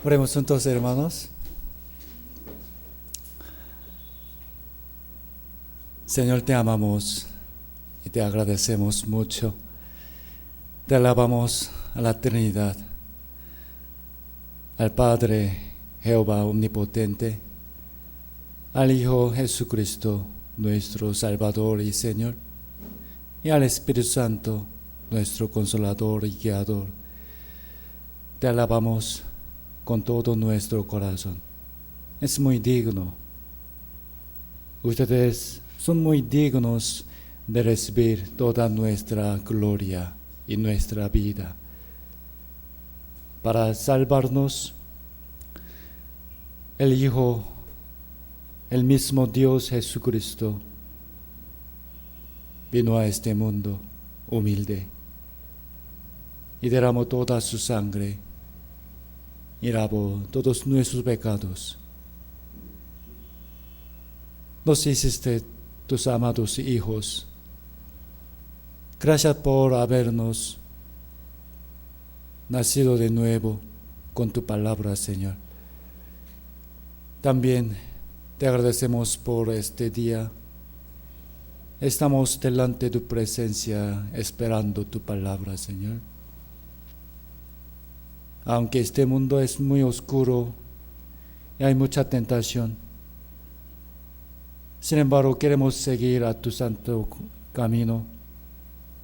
Oremos juntos, hermanos. Señor, te amamos y te agradecemos mucho. Te alabamos a la Trinidad, al Padre Jehová Omnipotente, al Hijo Jesucristo, nuestro Salvador y Señor, y al Espíritu Santo, nuestro Consolador y Guiador. Te alabamos con todo nuestro corazón. Es muy digno. Ustedes son muy dignos de recibir toda nuestra gloria y nuestra vida. Para salvarnos, el Hijo, el mismo Dios Jesucristo, vino a este mundo humilde y derramó toda su sangre y lavó todos nuestros pecados. Nos hiciste tus amados hijos. Gracias por habernos nacido de nuevo con tu palabra, Señor. También te agradecemos por este día. Estamos delante de tu presencia esperando tu palabra, Señor. Aunque este mundo es muy oscuro y hay mucha tentación, sin embargo queremos seguir a tu santo camino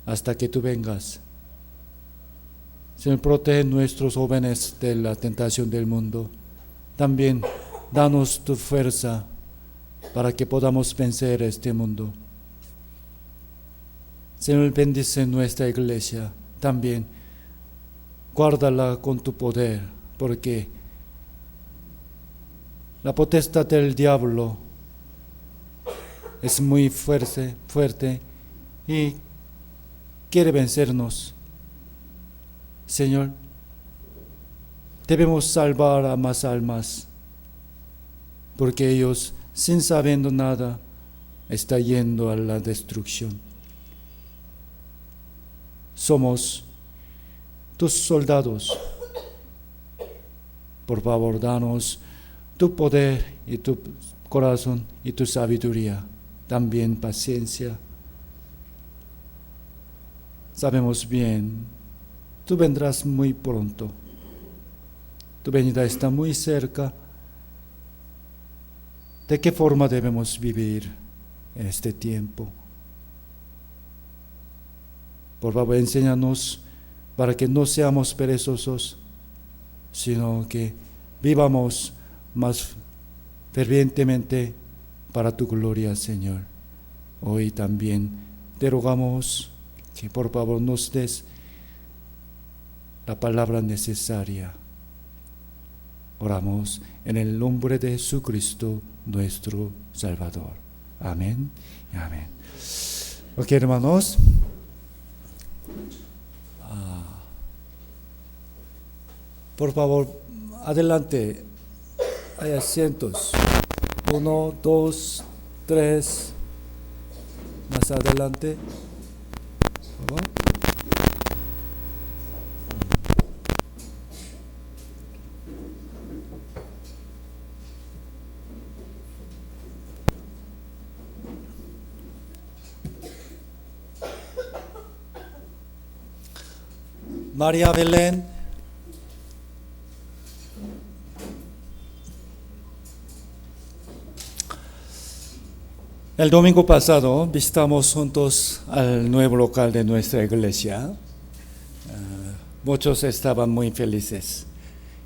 hasta que tú vengas. Señor, protege a nuestros jóvenes de la tentación del mundo. También danos tu fuerza para que podamos vencer este mundo. Señor, bendice nuestra iglesia. También guárdala con tu poder, porque la potestad del diablo es muy fuerte y quiere vencernos. Señor, debemos salvar a más almas, porque ellos, sin sabiendo nada, están yendo a la destrucción. Somos tus soldados. Por favor, danos tu poder y tu corazón y tu sabiduría, también paciencia. Sabemos bien, tú vendrás muy pronto. Tu venida está muy cerca. ¿De qué forma debemos vivir en este tiempo? Por favor, enséñanos para que no seamos perezosos, sino que vivamos más fervientemente para tu gloria, Señor. Hoy también te rogamos que por favor nos des la palabra necesaria. Oramos en el nombre de Jesucristo, nuestro Salvador. Amén y amén. Ok, hermanos. Por favor, adelante. Hay asientos. 1, 2, 3. Más adelante. Por favor. María Belén. El domingo pasado visitamos juntos al nuevo local de nuestra iglesia. Muchos estaban muy felices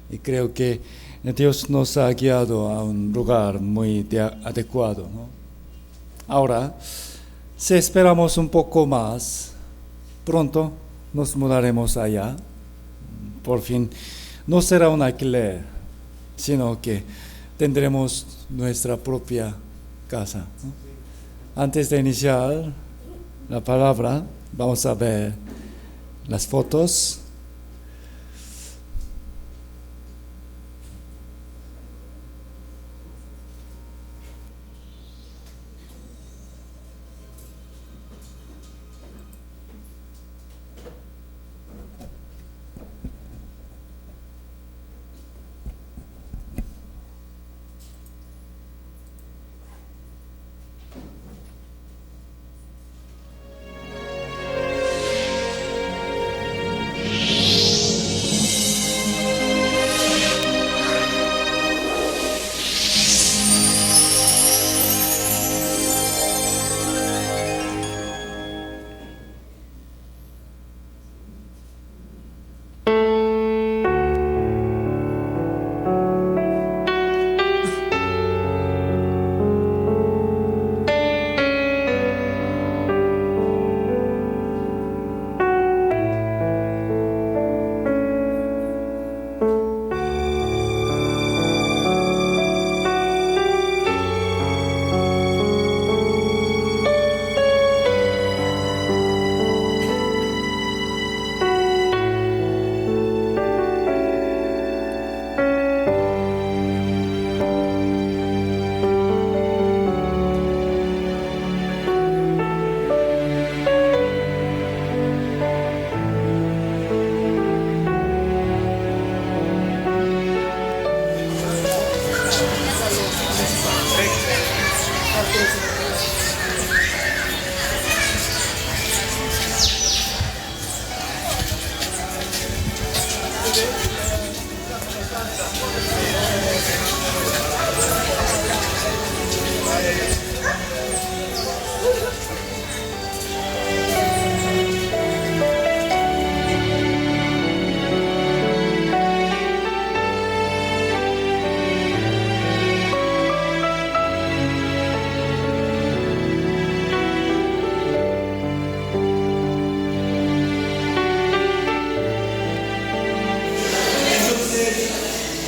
y creo que Dios nos ha guiado a un lugar muy adecuado, ¿no? Ahora, si esperamos un poco más, pronto nos mudaremos allá. Por fin, no será un alquiler, sino que tendremos nuestra propia casa, ¿no? Antes de iniciar la palabra, vamos a ver las fotos.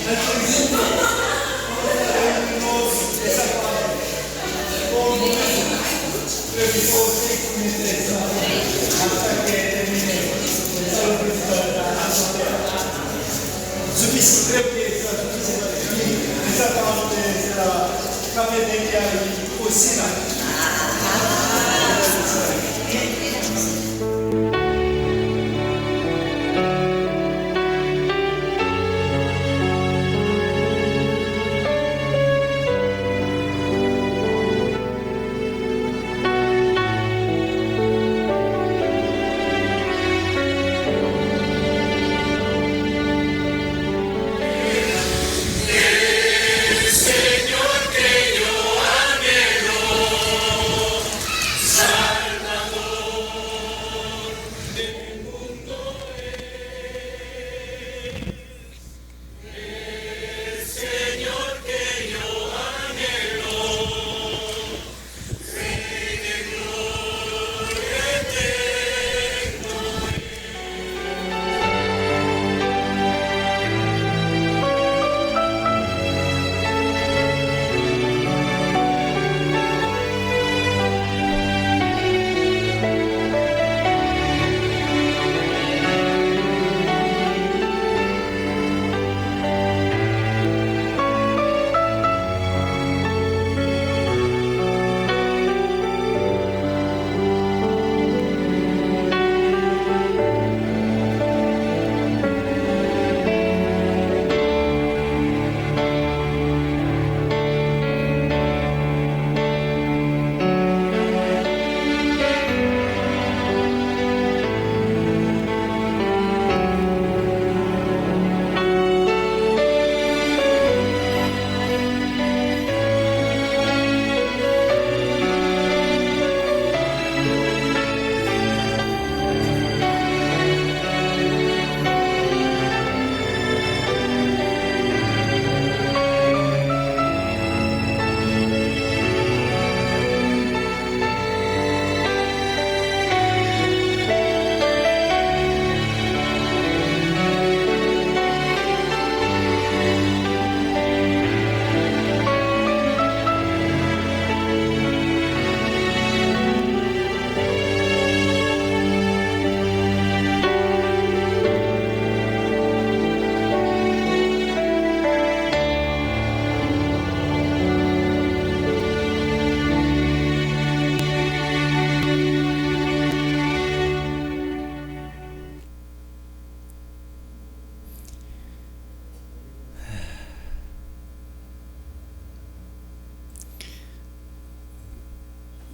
Creo que esa parte de la cafetería y cocina.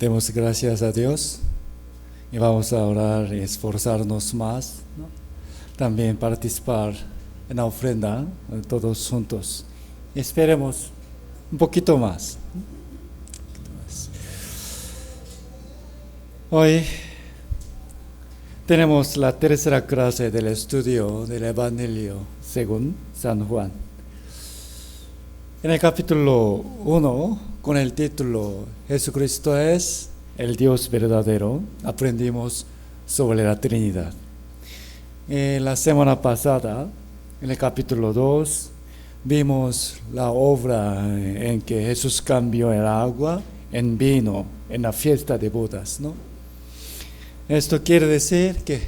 Demos gracias a Dios y vamos a orar y esforzarnos más, ¿no? También participar en la ofrenda, todos juntos. Esperemos un poquito más. Hoy tenemos la tercera clase del estudio del Evangelio según San Juan. En el capítulo 1, con el título Jesucristo es el Dios verdadero, aprendimos sobre la Trinidad. La semana pasada, en el capítulo 2, vimos la obra en que Jesús cambió el agua en vino en la fiesta de bodas, ¿no? Esto quiere decir que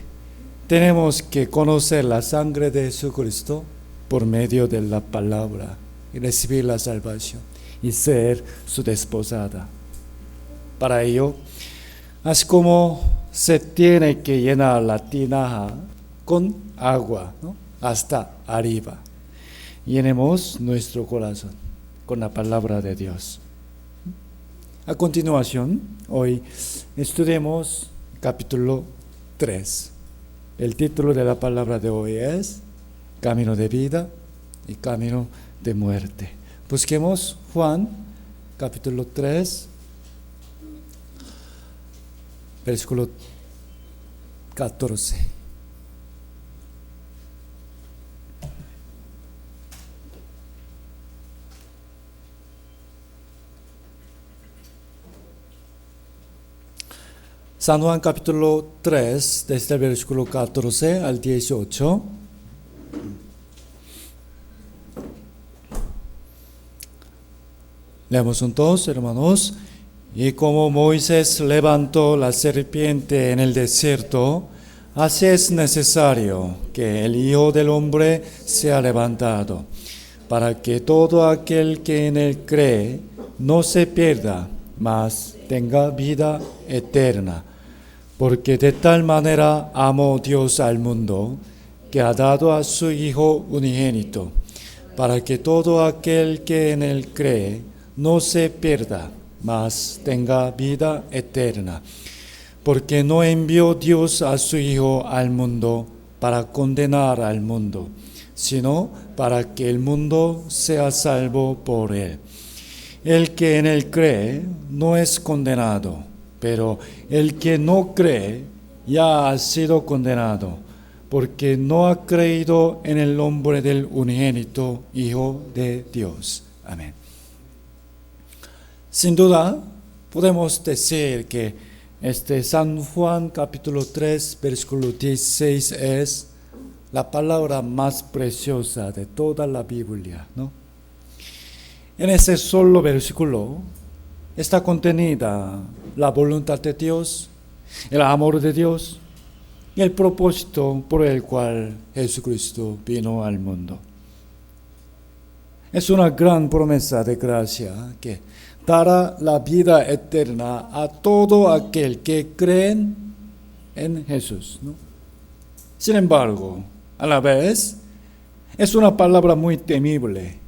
tenemos que conocer la sangre de Jesucristo por medio de la palabra y recibir la salvación y ser su desposada. Para ello, así como se tiene que llenar la tinaja con agua, ¿no?, hasta arriba, llenemos nuestro corazón con la palabra de Dios. A continuación, hoy estudiemos capítulo 3. El título de la palabra de hoy es Camino de vida y camino de muerte. Busquemos Juan, capítulo 3, versículo 14. San Juan capítulo 3, desde el versículo 14 al 18. Leamos juntos, hermanos. Y como Moisés levantó la serpiente en el desierto, así es necesario que el Hijo del Hombre sea levantado, para que todo aquel que en él cree no se pierda, mas tenga vida eterna. Porque de tal manera amó Dios al mundo, que ha dado a su Hijo unigénito, para que todo aquel que en él cree no se pierda, mas tenga vida eterna. Porque no envió Dios a su Hijo al mundo para condenar al mundo, sino para que el mundo sea salvo por él. El que en él cree no es condenado, pero el que no cree ya ha sido condenado, porque no ha creído en el nombre del unigénito Hijo de Dios. Amén. Sin duda, podemos decir que San Juan capítulo 3, versículo 16 es la palabra más preciosa de toda la Biblia, ¿no? En ese solo versículo está contenida la voluntad de Dios, el amor de Dios y el propósito por el cual Jesucristo vino al mundo. Es una gran promesa de gracia que dará la vida eterna a todo aquel que cree en Jesús, ¿no? Sin embargo, a la vez, es una palabra muy temible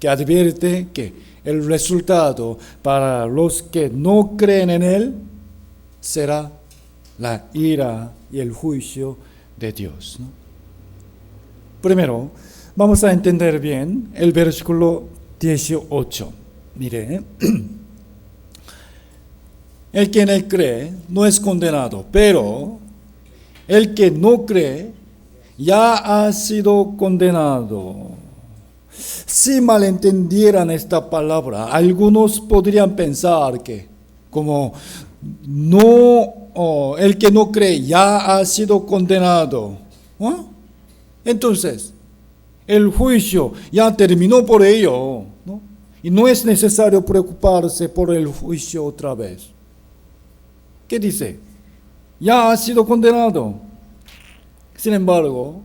que advierte que el resultado para los que no creen en Él será la ira y el juicio de Dios, ¿no? Primero, vamos a entender bien el versículo 18. Mire, el que en él cree no es condenado, pero el que no cree ya ha sido condenado. Si malentendieran esta palabra, algunos podrían pensar que como no, el que no cree ya ha sido condenado, ¿no? Entonces, el juicio ya terminó por ello, ¿no? Y no es necesario preocuparse por el juicio otra vez. ¿Qué dice? Ya ha sido condenado. Sin embargo,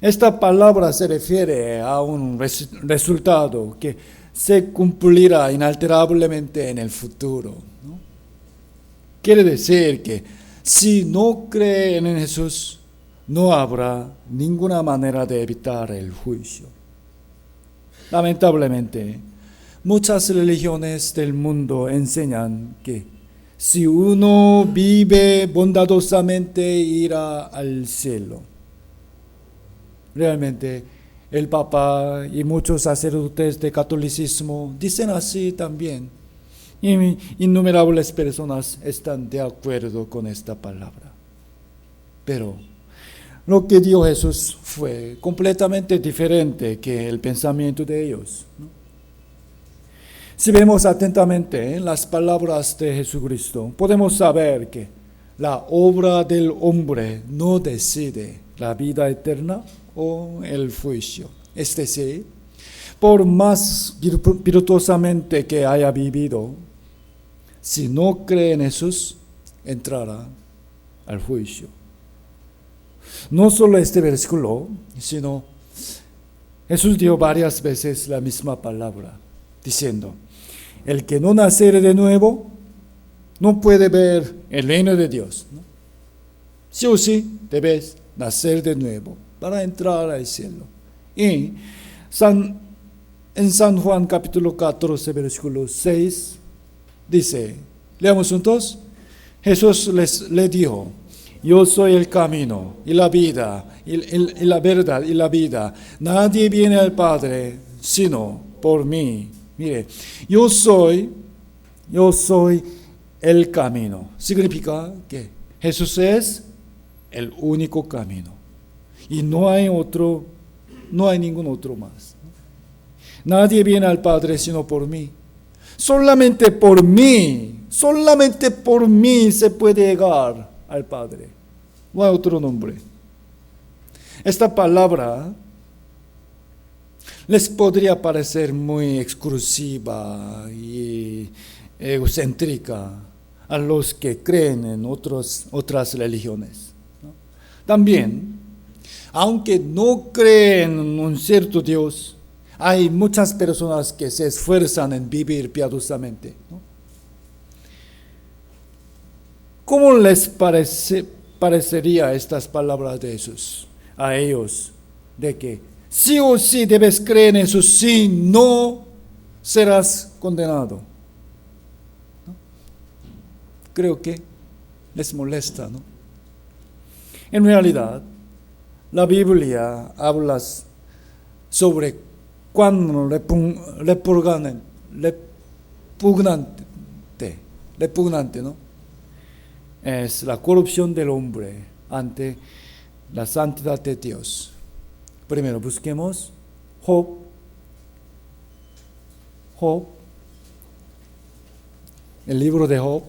esta palabra se refiere a un resultado que se cumplirá inalterablemente en el futuro, ¿no? Quiere decir que si no creen en Jesús, no habrá ninguna manera de evitar el juicio. Lamentablemente, muchas religiones del mundo enseñan que si uno vive bondadosamente irá al cielo. Realmente, el Papa y muchos sacerdotes de catolicismo dicen así también. Y innumerables personas están de acuerdo con esta palabra. Pero lo que dio Jesús fue completamente diferente que el pensamiento de ellos, ¿no? Si vemos atentamente las palabras de Jesucristo, podemos saber que la obra del hombre no decide la vida eterna o el juicio. Es decir, por más virtuosamente que haya vivido, si no cree en Jesús, entrará al juicio. No solo este versículo, sino Jesús dio varias veces la misma palabra, diciendo, el que no naciere de nuevo no puede ver el reino de Dios, ¿no? Sí o sí debes nacer de nuevo para entrar al cielo. Y en San Juan capítulo 14, versículo 6, dice, leamos juntos, Jesús le dijo, yo soy el camino y la vida, y la verdad y la vida. Nadie viene al Padre sino por mí. Mire, yo soy el camino. Significa que Jesús es el único camino. Y no hay ningún otro más. Nadie viene al Padre sino por mí. Solamente por mí se puede llegar al Padre. No hay otro nombre. Esta palabra les podría parecer muy exclusiva y egocéntrica a los que creen en otras religiones, ¿no? También, aunque no creen en un cierto Dios, hay muchas personas que se esfuerzan en vivir piadosamente, ¿no? ¿Cómo les parecería estas palabras de Jesús a ellos? De que sí o sí debes creer en Jesús, si no serás condenado, ¿no? Creo que les molesta, ¿no? En realidad, la Biblia habla sobre cuán repugnante, ¿no? Es la corrupción del hombre ante la santidad de Dios. Primero busquemos Job, el libro de Job,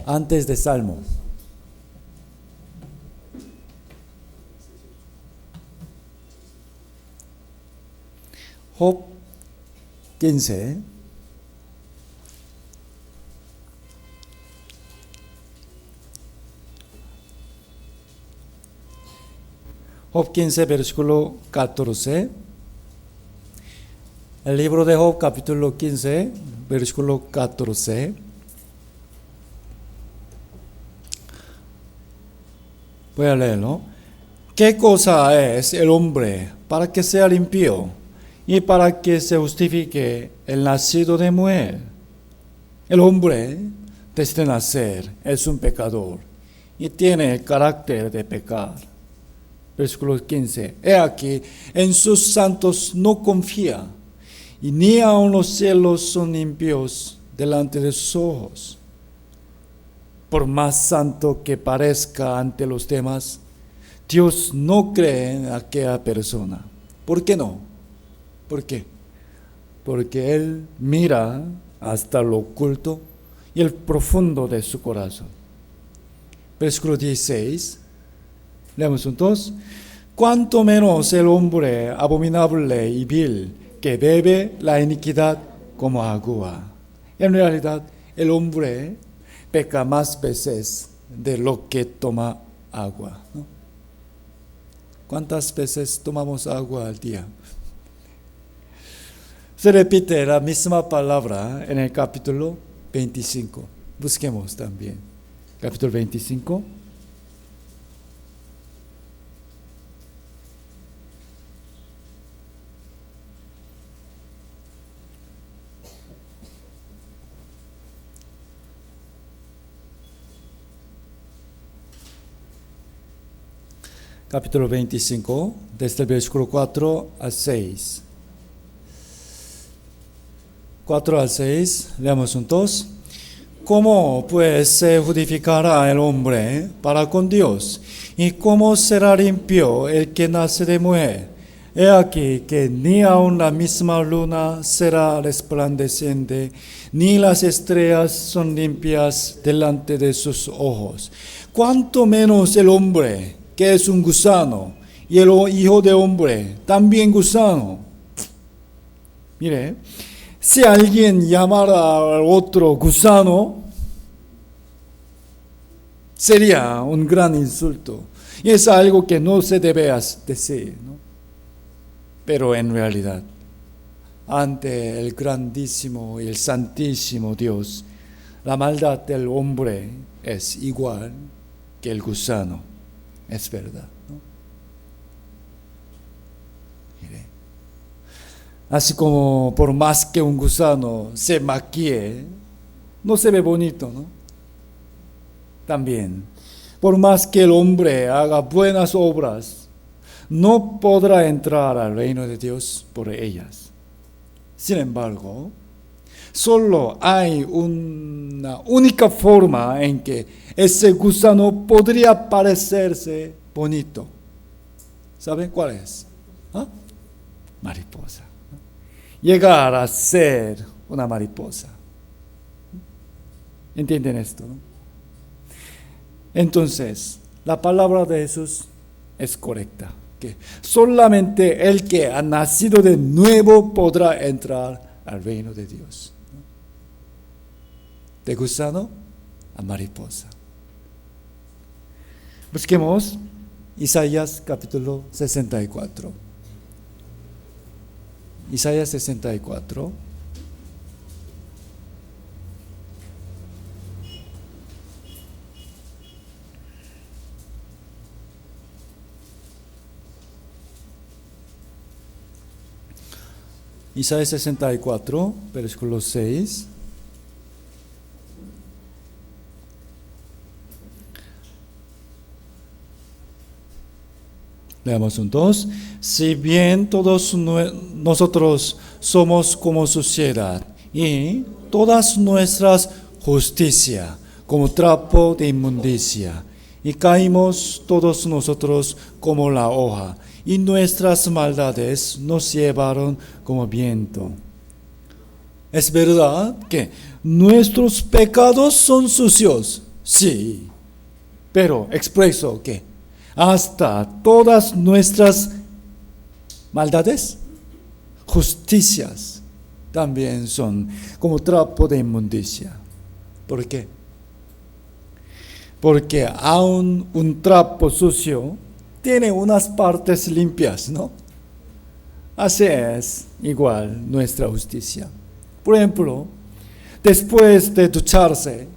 antes de Salmo. Job 15. Job 15, versículo 14. El libro de Job, capítulo 15, versículo 14. Voy a leerlo. ¿Qué cosa es el hombre para que sea limpio y para que se justifique el nacido de mujer? El hombre, desde nacer, es un pecador y tiene el carácter de pecar. Versículo 15. He aquí, en sus santos no confía, y ni aun los cielos son limpios delante de sus ojos. Por más santo que parezca ante los demás, Dios no cree en aquella persona. ¿Por qué no? ¿Por qué? Porque Él mira hasta lo oculto y el profundo de su corazón. Versículo 16. Leamos juntos. Cuanto menos el hombre abominable y vil, que bebe la iniquidad como agua. En realidad, el hombre peca más veces de lo que toma agua, ¿no? ¿Cuántas veces tomamos agua al día? Se repite la misma palabra en el capítulo 25. Busquemos también. Capítulo 25. Capítulo 25, desde el versículo 4 al 6. 4 al 6, leamos juntos. ¿Cómo pues se justificará el hombre para con Dios? ¿Y cómo será limpio el que nace de mujer? He aquí que ni aun la misma luna será resplandeciente, ni las estrellas son limpias delante de sus ojos. ¿Cuánto menos el hombre, que es un gusano, y el hijo de hombre, también gusano? Mire, si alguien llamara al otro gusano, sería un gran insulto. Y es algo que no se debe decir, ¿no? Pero en realidad, ante el grandísimo y el santísimo Dios, la maldad del hombre es igual que el gusano. Es verdad, ¿no? Mire. Así como por más que un gusano se maquille, no se ve bonito, ¿no? También, por más que el hombre haga buenas obras, no podrá entrar al reino de Dios por ellas. Sin embargo, solo hay una única forma en que ese gusano podría parecerse bonito. ¿Saben cuál es? ¿Ah? Mariposa. Llegar a ser una mariposa. ¿Entienden esto? Entonces, la palabra de Jesús es correcta. que solamente el que ha nacido de nuevo podrá entrar al reino de Dios. De gusano a mariposa. Busquemos Isaías capítulo 64. Isaías 64. Isaías 64, versículo 6. Leamos juntos. Si bien todos nosotros somos como suciedad y todas nuestras justicia como trapo de inmundicia, y caímos todos nosotros como la hoja, y nuestras maldades nos llevaron como viento. Es verdad que nuestros pecados son sucios, sí, pero expreso que hasta todas nuestras maldades, justicias, también son como trapo de inmundicia. ¿Por qué? Porque aún un trapo sucio tiene unas partes limpias, ¿no? Así es igual nuestra justicia. Por ejemplo, después de ducharse,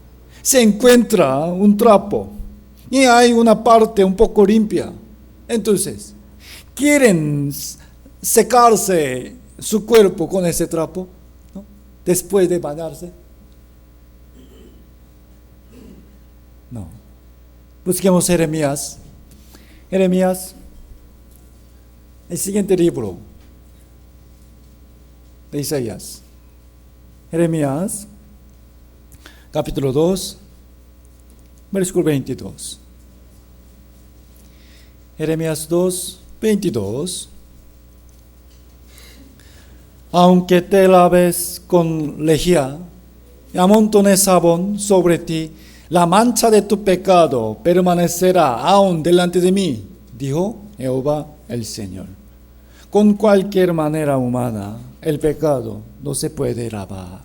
se encuentra un trapo y hay una parte un poco limpia. Entonces, ¿quieren secarse su cuerpo con ese trapo, ¿no? Después de bañarse? No. Busquemos Jeremías. Jeremías, el siguiente libro de Isaías. Jeremías, capítulo 2, versículo 22. Jeremías 2, 22. Aunque te laves con lejía y amontones jabón sobre ti, la mancha de tu pecado permanecerá aún delante de mí, dijo Jehová el Señor. Con cualquier manera humana, el pecado no se puede lavar.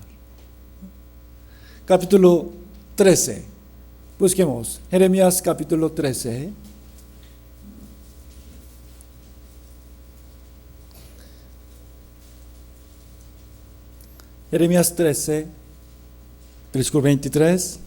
Capítulo 13. Busquemos Jeremías capítulo 13. Jeremías 13, versículo 23.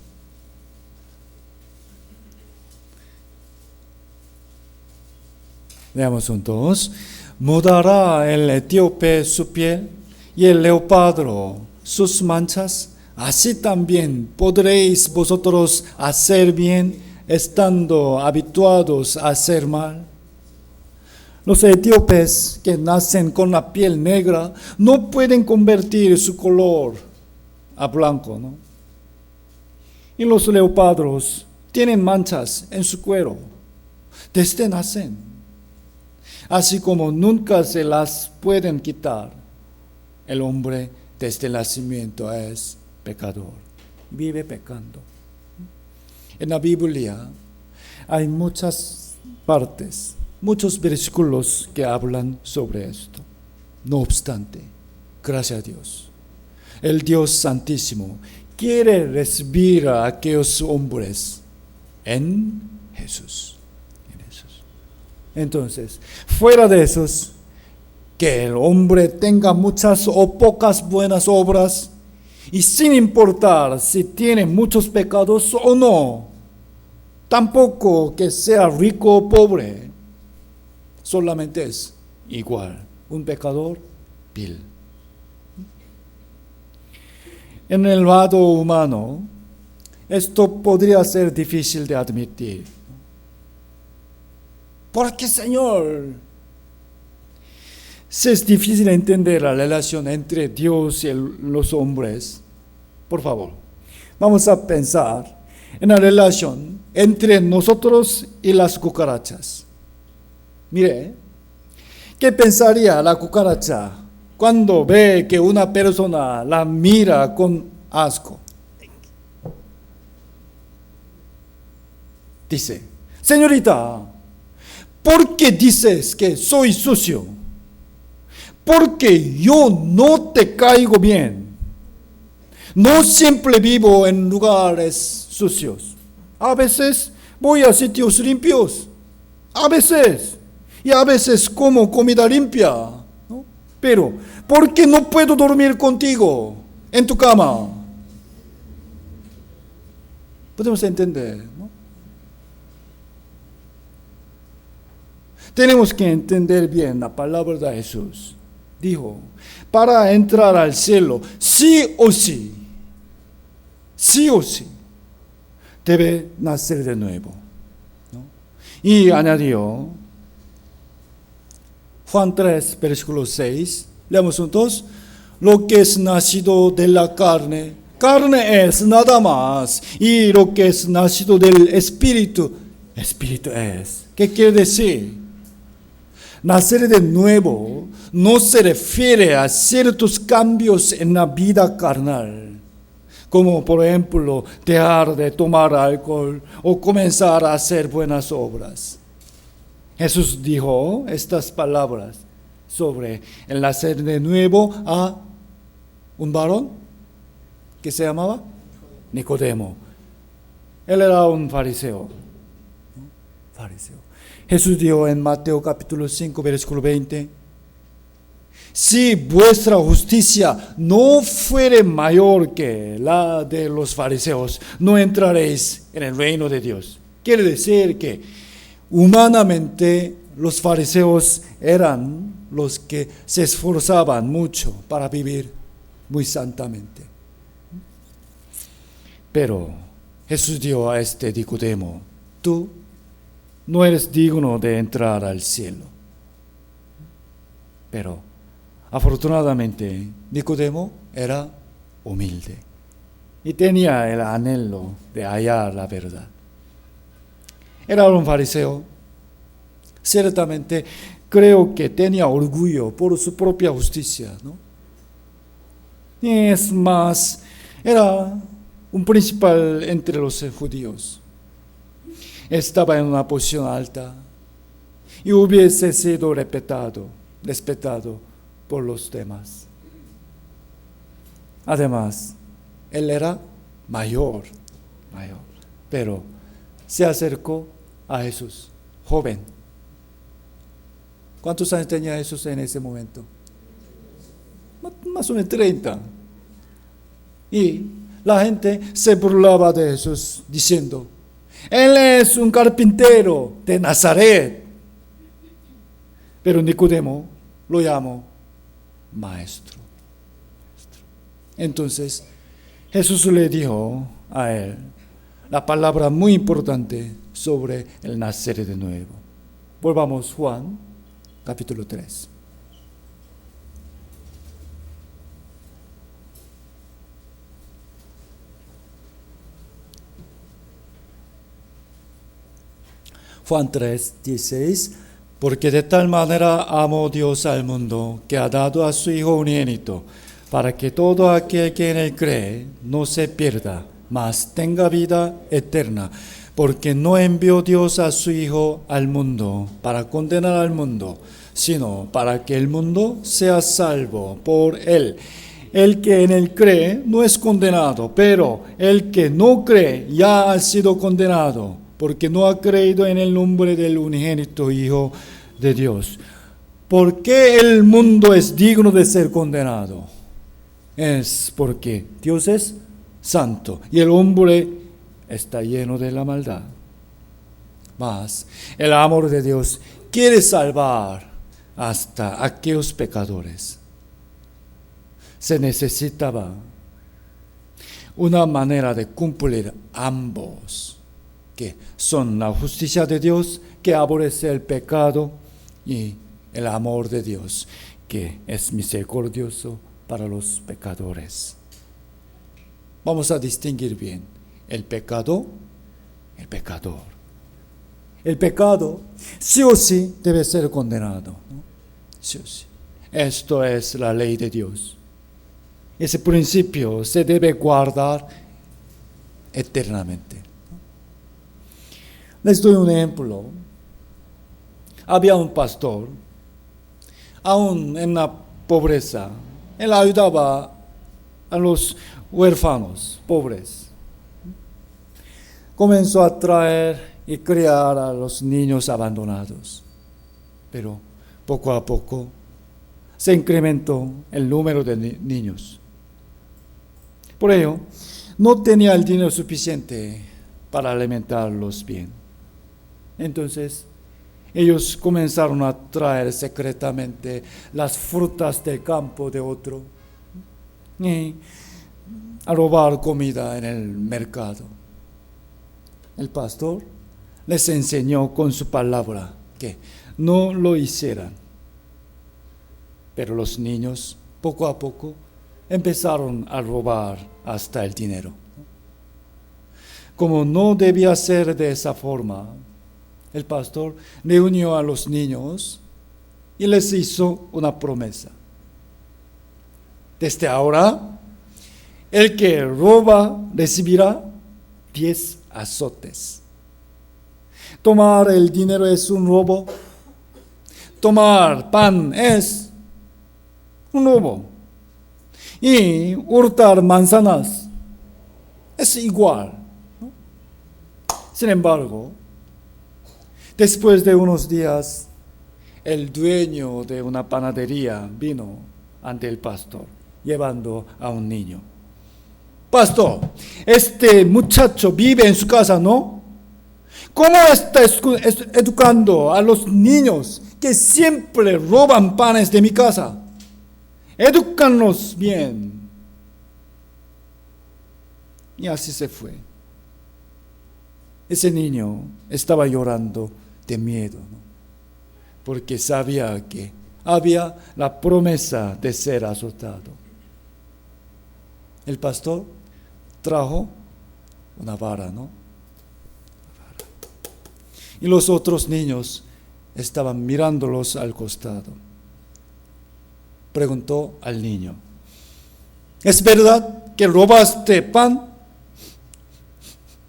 Leamos juntos. Mudará el etíope su piel y el leopardo sus manchas. Así también podréis vosotros hacer bien, estando habituados a hacer mal. Los etíopes que nacen con la piel negra no pueden convertir su color a blanco, ¿no? Y los leopardos tienen manchas en su cuero desde nacen. Así como nunca se las pueden quitar, el hombre desde el nacimiento es pecador, vive pecando. En la Biblia hay muchas partes, muchos versículos que hablan sobre esto. No obstante, gracias a Dios, el Dios Santísimo quiere recibir a aquellos hombres en Jesús. Entonces, fuera de esos, que el hombre tenga muchas o pocas buenas obras, y sin importar si tiene muchos pecados o no, tampoco que sea rico o pobre, solamente es igual, un pecador vil. En el lado humano, esto podría ser difícil de admitir. ¿Por qué, Señor? Si es difícil entender la relación entre Dios y los hombres, por favor, vamos a pensar en la relación entre nosotros y las cucarachas. Mire, ¿qué pensaría la cucaracha cuando ve que una persona la mira con asco? Dice, señorita, ¿por qué dices que soy sucio? Porque yo no te caigo bien. No siempre vivo en lugares sucios. A veces voy a sitios limpios. A veces. Y a veces como comida limpia. ¿No? Pero, ¿por qué no puedo dormir contigo en tu cama? Podemos entender, ¿no? Tenemos que entender bien la palabra de Jesús. Dijo, para entrar al cielo, sí o sí, debe nacer de nuevo, ¿no? Y añadió, Juan 3, versículo 6, leamos juntos, lo que es nacido de la carne es nada más, y lo que es nacido del Espíritu es. ¿Qué quiere decir? Nacer de nuevo no se refiere a ciertos cambios en la vida carnal, como por ejemplo dejar de tomar alcohol o comenzar a hacer buenas obras. Jesús dijo estas palabras sobre el nacer de nuevo a un varón que se llamaba Nicodemo. Él era un fariseo. Jesús dijo en Mateo capítulo 5, versículo 20, si vuestra justicia no fuere mayor que la de los fariseos, no entraréis en el reino de Dios. Quiere decir que humanamente los fariseos eran los que se esforzaban mucho para vivir muy santamente. Pero Jesús dijo a este Nicodemo, tú no eres digno de entrar al cielo. Pero afortunadamente Nicodemo era humilde y tenía el anhelo de hallar la verdad. Era un fariseo. Ciertamente creo que tenía orgullo por su propia justicia, ¿no? Y es más, era un principal entre los judíos. Estaba en una posición alta y hubiese sido respetado por los demás. Además, él era mayor, pero se acercó a Jesús, joven. ¿Cuántos años tenía Jesús en ese momento? Más o menos 30. Y la gente se burlaba de Jesús diciendo, Él es un carpintero de Nazaret. Pero Nicodemo lo llamó maestro. Entonces Jesús le dijo a él la palabra muy importante sobre el nacer de nuevo. Volvamos Juan, capítulo 3. Juan 3, 16, porque de tal manera amó Dios al mundo, que ha dado a su Hijo unigénito, para que todo aquel que en él cree no se pierda, mas tenga vida eterna. Porque no envió Dios a su Hijo al mundo para condenar al mundo, sino para que el mundo sea salvo por él. El que en él cree no es condenado, pero el que no cree ya ha sido condenado, porque no ha creído en el nombre del unigénito Hijo de Dios. ¿Por qué el mundo es digno de ser condenado? Es porque Dios es santo y el hombre está lleno de la maldad. Mas el amor de Dios quiere salvar hasta aquellos pecadores. Se necesitaba una manera de cumplir ambos, que son la justicia de Dios, que aborrece el pecado, y el amor de Dios, que es misericordioso para los pecadores. Vamos a distinguir bien el pecado, el pecador. El pecado sí o sí debe ser condenado, ¿no? Sí o sí. Esto es la ley de Dios. Ese principio se debe guardar eternamente. Les doy un ejemplo. había un pastor, aún en la pobreza, él ayudaba a los huérfanos, pobres. Comenzó a traer y criar a los niños abandonados, pero poco a poco se incrementó el número de niños. Por ello, no tenía el dinero suficiente para alimentarlos bien. Entonces, ellos comenzaron a traer secretamente las frutas del campo de otro y a robar comida en el mercado. El pastor les enseñó con su palabra que no lo hicieran. Pero los niños, poco a poco, empezaron a robar hasta el dinero. Como no debía ser de esa forma, el pastor reunió a los niños y les hizo una promesa. Desde ahora, el que roba recibirá 10 azotes. Tomar el dinero es un robo. Tomar pan es un robo. Y hurtar manzanas es igual, ¿no? Sin embargo, después de unos días, el dueño de una panadería vino ante el pastor, llevando a un niño. Pastor, este muchacho vive en su casa, ¿no? ¿Cómo está educando a los niños que siempre roban panes de mi casa? Edúcanos bien. Y así se fue. Ese niño estaba llorando de miedo, ¿no? Porque sabía que había la promesa de ser azotado. El pastor trajo una vara, ¿no? Y los otros niños estaban mirándolos al costado. Preguntó al niño: ¿es verdad que robaste pan?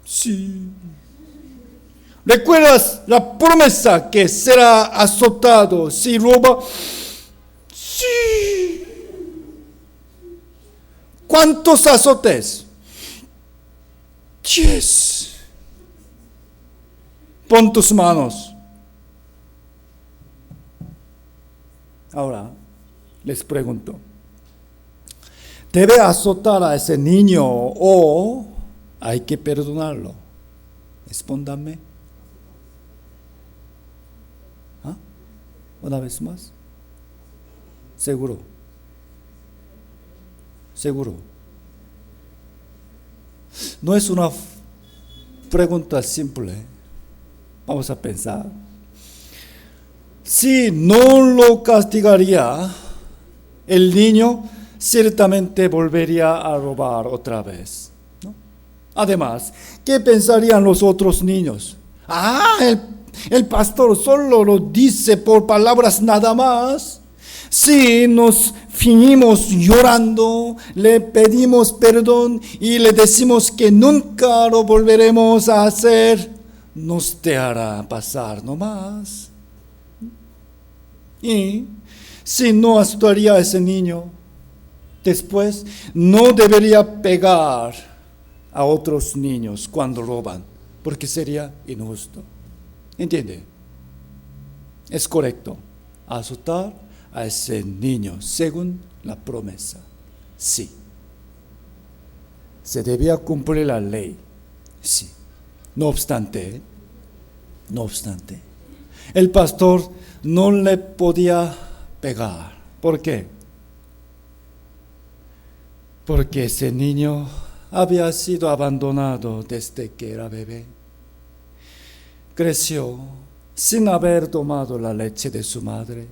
Sí. ¿Recuerdas la promesa que será azotado si roba? Sí. ¿Cuántos azotes? 10. Pon tus manos. Ahora les pregunto: ¿debe azotar a ese niño o hay que perdonarlo? Respóndanme. ¿Ah? Una vez más. Seguro. Seguro. No es una pregunta simple. Vamos a pensar. Si no lo castigaría, el niño ciertamente volvería a robar otra vez, ¿no? Además, ¿qué pensarían los otros niños? El pastor solo lo dice por palabras nada más. Si nos fingimos llorando, le pedimos perdón y le decimos que nunca lo volveremos a hacer, nos dejará pasar nomás. Y si no azotaría a ese niño, después no debería pegar a otros niños cuando roban, porque sería injusto. ¿Entiende? Es correcto azotar a ese niño según la promesa. Sí. Se debía cumplir la ley. Sí. No obstante, el pastor no le podía pegar. ¿Por qué? Porque ese niño había sido abandonado desde que era bebé. Creció sin haber tomado la leche de su madre,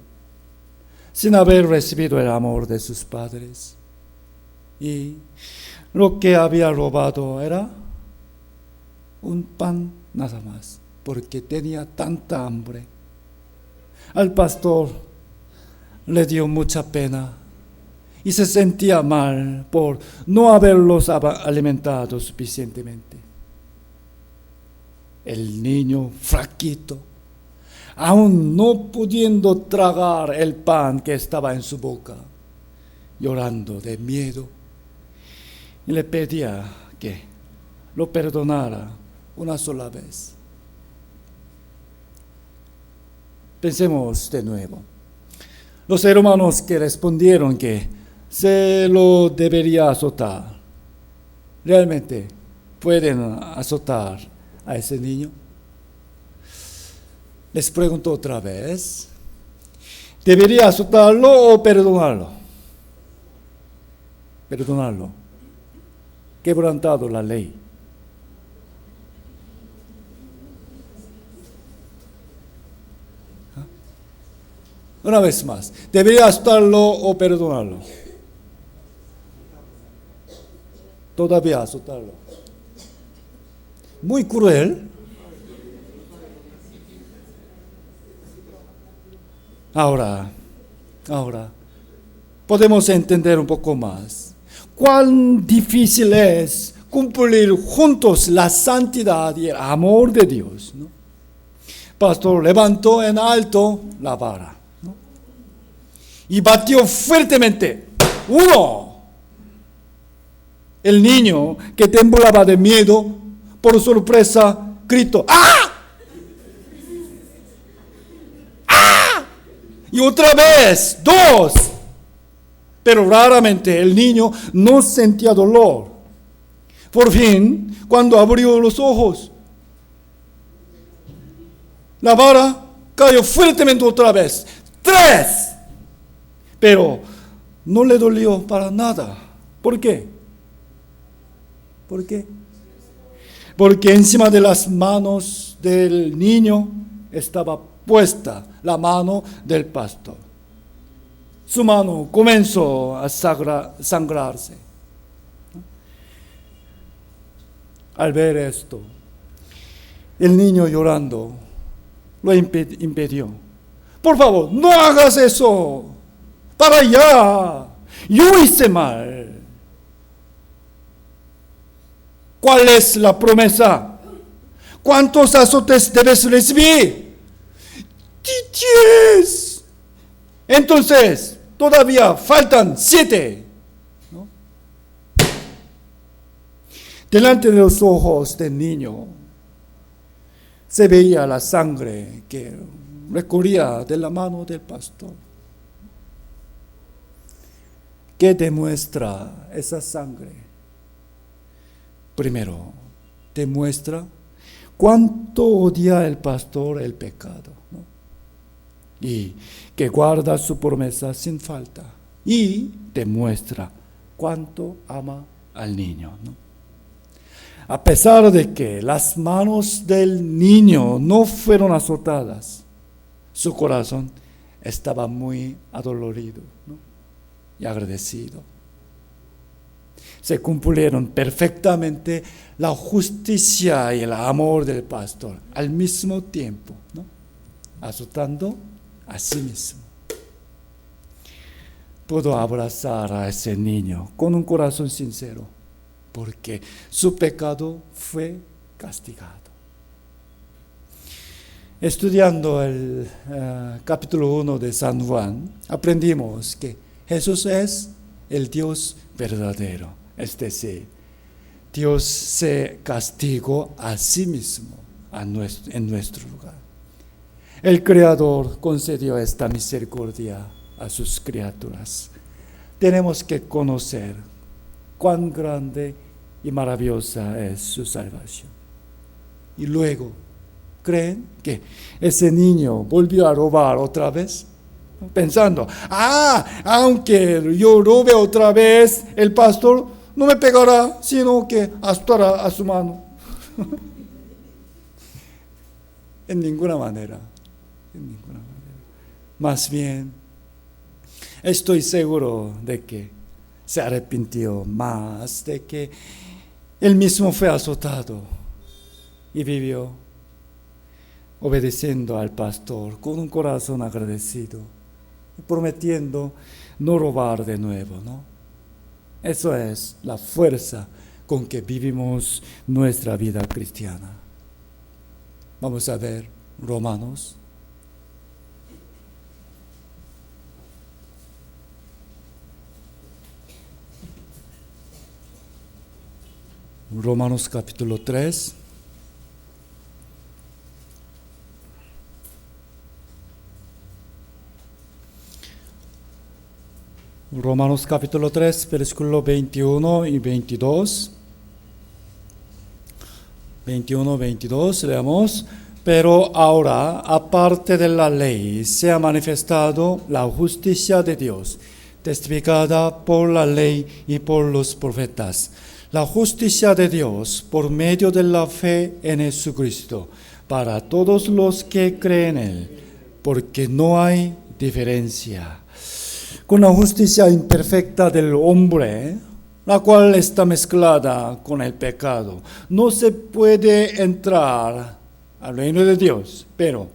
sin haber recibido el amor de sus padres. Y lo que había robado era un pan nada más, porque tenía tanta hambre. Al pastor le dio mucha pena y se sentía mal por no haberlos alimentado suficientemente. El niño flaquito, aún no pudiendo tragar el pan que estaba en su boca, llorando de miedo, y le pedía que lo perdonara una sola vez. Pensemos de nuevo. Los hermanos que respondieron que se lo debería azotar, ¿realmente pueden azotar a ese niño? Les pregunto otra vez, ¿debería azotarlo o perdonarlo? Perdonarlo. Quebrantado la ley. Una vez más, ¿debería azotarlo o perdonarlo? Todavía azotarlo. Muy cruel. Ahora, podemos entender un poco más. Cuán difícil es cumplir juntos la santidad y el amor de Dios, ¿no? Pastor levantó en alto la vara, ¿no? Y batió fuertemente. ¡Uno! El niño, que temblaba de miedo, por sorpresa, gritó: ¡ah! ¡Ah! Y otra vez, dos. Pero raramente el niño no sentía dolor. Por fin, cuando abrió los ojos, la vara cayó fuertemente otra vez. ¡Tres! Pero no le dolió para nada. ¿Por qué? ¿Por qué? Porque encima de las manos del niño estaba puesta la mano del pastor. Su mano comenzó a sangrarse. Al ver esto, el niño llorando lo impidió. Por favor, no hagas eso. Para allá. Yo hice mal. ¿Cuál es la promesa? ¿Cuántos azotes debes recibir? 10. Entonces, todavía faltan 7. ¿No? Delante de los ojos del niño se veía la sangre que recorría de la mano del pastor. ¿Qué demuestra esa sangre? Primero, demuestra cuánto odia el pastor el pecado, ¿no? Y que guarda su promesa sin falta. Y demuestra cuánto ama al niño, ¿no? A pesar de que las manos del niño no fueron azotadas, su corazón estaba muy adolorido, ¿no? Y agradecido. Se cumplieron perfectamente la justicia y el amor del pastor al mismo tiempo, ¿no? Azotando a sí mismo. Pudo abrazar a ese niño con un corazón sincero, porque su pecado fue castigado. Estudiando el capítulo 1 de San Juan, aprendimos que Jesús es el Dios verdadero. Es decir, Dios se castigó a sí mismo en nuestro lugar. El Creador concedió esta misericordia a sus criaturas. Tenemos que conocer cuán grande y maravillosa es su salvación. Y luego, ¿creen que ese niño volvió a robar otra vez? Pensando, aunque yo robe otra vez, el pastor no me pegará, sino que azotará a su mano. En ninguna manera. Más bien, estoy seguro de que se arrepintió más, de que él mismo fue azotado y vivió obedeciendo al pastor con un corazón agradecido y prometiendo no robar de nuevo, ¿no? Eso es la fuerza con que vivimos nuestra vida cristiana. Vamos a ver Romanos Romanos capítulo 3. Romanos capítulo 3, versículo 21 y 22. 21, 22, leamos. Pero ahora, aparte de la ley, se ha manifestado la justicia de Dios, testificada por la ley y por los profetas. La justicia de Dios por medio de la fe en Jesucristo, para todos los que creen en Él, porque no hay diferencia. Con la justicia imperfecta del hombre, la cual está mezclada con el pecado, no se puede entrar al reino de Dios. Pero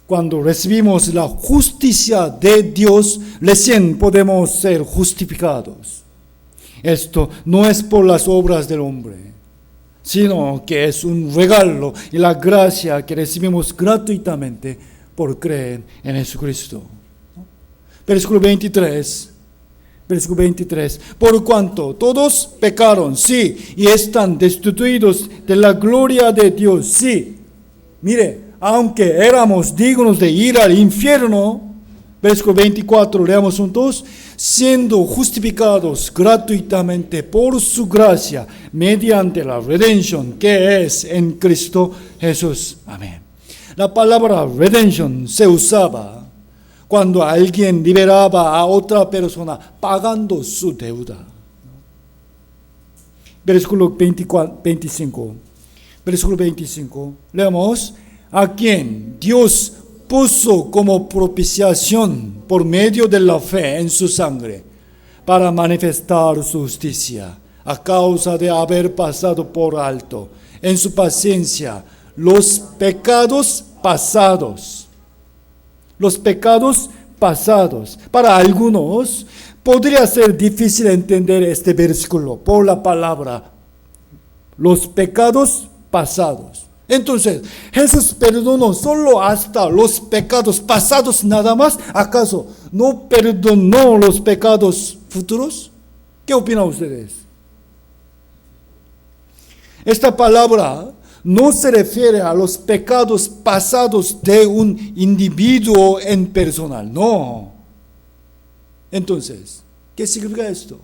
cuando recibimos la justicia de Dios, recién podemos ser justificados. Esto no es por las obras del hombre, sino que es un regalo y la gracia que recibimos gratuitamente por creer en Jesucristo. Versículo 23. Versículo 23. Por cuanto todos pecaron, sí, y están destituidos de la gloria de Dios, sí. Mire, aunque éramos dignos de ir al infierno, versículo 24, leamos juntos, siendo justificados gratuitamente por su gracia, mediante la redención que es en Cristo Jesús. Amén. La palabra redención se usaba cuando alguien liberaba a otra persona pagando su deuda. Versículo 25. Versículo 25. Leamos. A quien Dios puso como propiciación por medio de la fe en su sangre, para manifestar su justicia, a causa de haber pasado por alto en su paciencia los pecados pasados. Los pecados pasados. Para algunos podría ser difícil entender este versículo por la palabra los pecados pasados. Entonces, Jesús perdonó solo hasta los pecados pasados nada más. ¿Acaso no perdonó los pecados futuros? ¿Qué opinan ustedes? Esta palabra no se refiere a los pecados pasados de un individuo en personal, no. Entonces, ¿qué significa esto?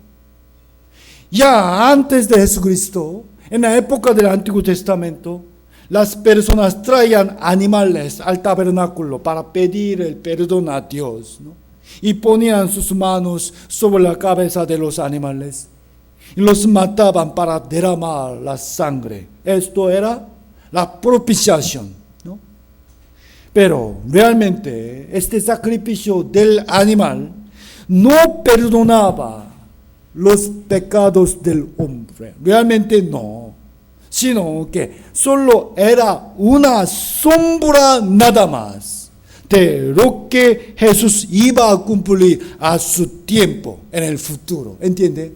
Ya antes de Jesucristo, en la época del Antiguo Testamento, las personas traían animales al tabernáculo para pedir el perdón a Dios, ¿no? Y ponían sus manos sobre la cabeza de los animales y los mataban para derramar la sangre. Esto era la propiciación, ¿no? Pero realmente este sacrificio del animal no perdonaba los pecados del hombre. Realmente no. Sino que solo era una sombra nada más de lo que Jesús iba a cumplir a su tiempo en el futuro. ¿Entiende?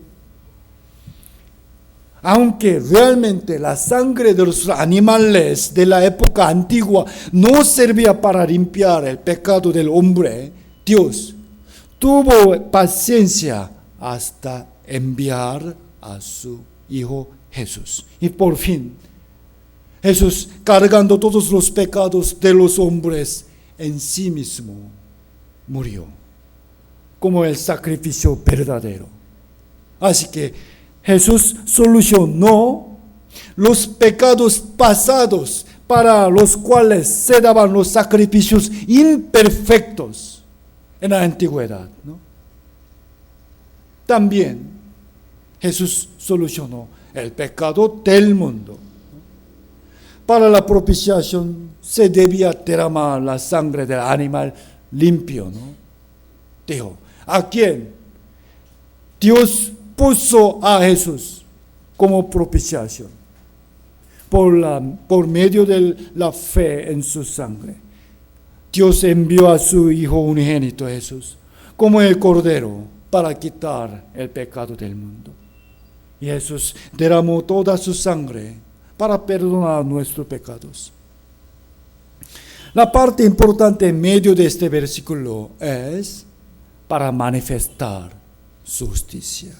Aunque realmente la sangre de los animales de la época antigua no servía para limpiar el pecado del hombre, Dios tuvo paciencia hasta enviar a su Hijo Jesús. Y por fin, Jesús, cargando todos los pecados de los hombres en sí mismo, murió como el sacrificio verdadero. Así que Jesús solucionó los pecados pasados para los cuales se daban los sacrificios imperfectos en la antigüedad, ¿no? También Jesús solucionó el pecado del mundo. Para la propiciación se debía derramar la sangre del animal limpio, ¿no? Dijo, ¿a quién? Dios puso a Jesús como propiciación por medio de la fe en su sangre. Dios envió a su Hijo unigénito Jesús como el Cordero para quitar el pecado del mundo. Y Jesús derramó toda su sangre para perdonar nuestros pecados. La parte importante en medio de este versículo es para manifestar su justicia.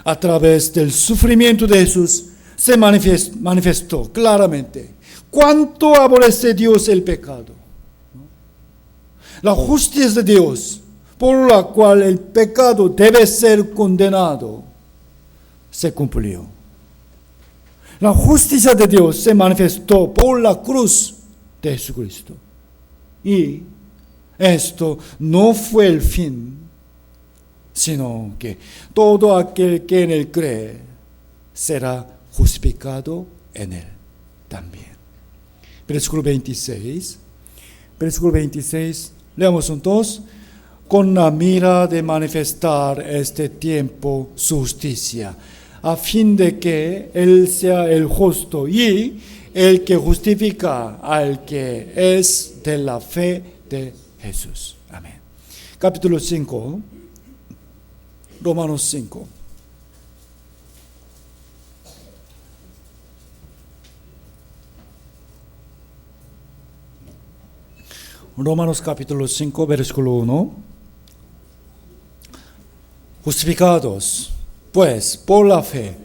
a través del sufrimiento de Jesús, se manifestó claramente cuánto aborrece Dios el pecado. La justicia de Dios, por la cual el pecado debe ser condenado, se cumplió. La justicia de Dios se manifestó por la cruz de Jesucristo. Y esto no fue el fin, sino que todo aquel que en él cree será justificado en él también. Versículo 26. Versículo 26. Leamos juntos. Con la mira de manifestar este tiempo su justicia, a fin de que Él sea el justo y el que justifica al que es de la fe de Jesús. Amén. Capítulo 5, Romanos 5. Romanos capítulo 5, versículo 1. Justificados, pues, por la fe,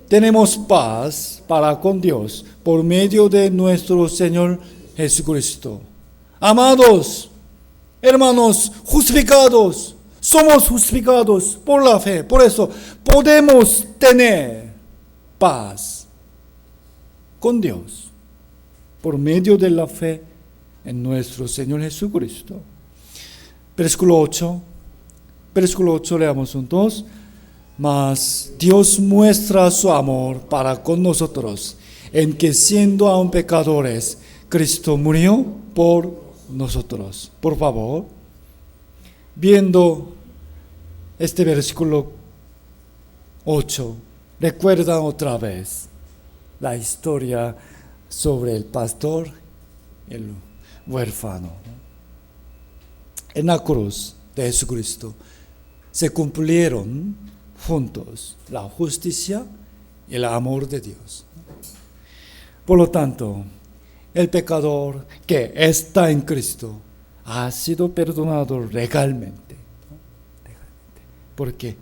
tenemos paz para con Dios por medio de nuestro Señor Jesucristo. Amados, hermanos, justificados, somos justificados por la fe. Por eso podemos tener paz con Dios por medio de la fe en nuestro Señor Jesucristo. Versículo 8. Versículo 8 leamos juntos. Mas Dios muestra su amor para con nosotros, en que siendo aún pecadores, Cristo murió por nosotros. Por favor, viendo este versículo 8, recuerdan otra vez la historia sobre el pastor, el huérfano. En la cruz de Jesucristo se cumplieron juntos la justicia y el amor de Dios. Por lo tanto, el pecador que está en Cristo ha sido perdonado legalmente. ¿Por qué?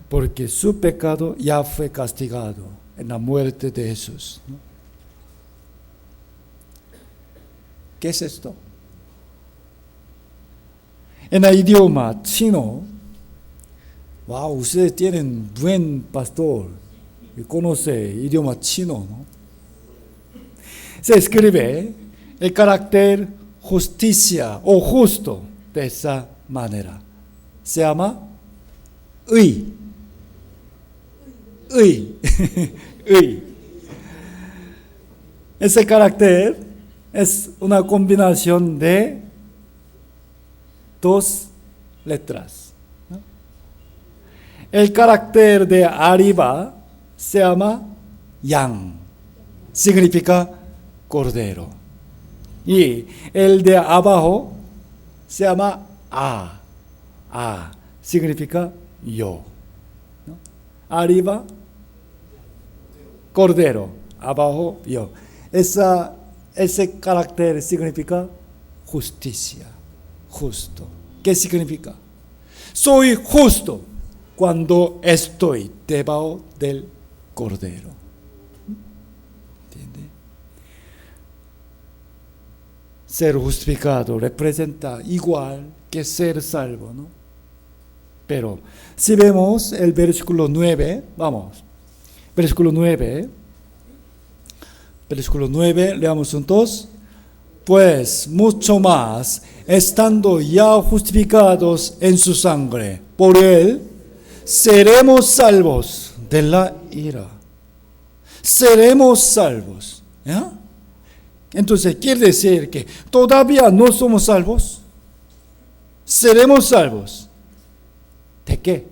Porque su pecado ya fue castigado en la muerte de Jesús. ¿Qué es esto? En el idioma chino, wow, ustedes tienen buen pastor y conoce el idioma chino, ¿no? Se escribe el carácter justicia o justo de esa manera. Se llama 의. 의. Ese carácter es una combinación de dos letras. El carácter de arriba se llama yang, significa cordero. Y el de abajo se llama a, significa yo. Arriba, cordero, abajo, yo. Ese carácter significa justicia, justo. ¿Qué significa? Soy justo cuando estoy debajo del cordero. ¿Entiende? Ser justificado representa igual que ser salvo, ¿no? Pero si vemos el versículo 9, vamos, versículo 9, leamos juntos. Pues mucho más, estando ya justificados en su sangre, por él seremos salvos de la ira. Seremos salvos. ¿Ya? Entonces, quiere decir que todavía no somos salvos. Seremos salvos. ¿De qué?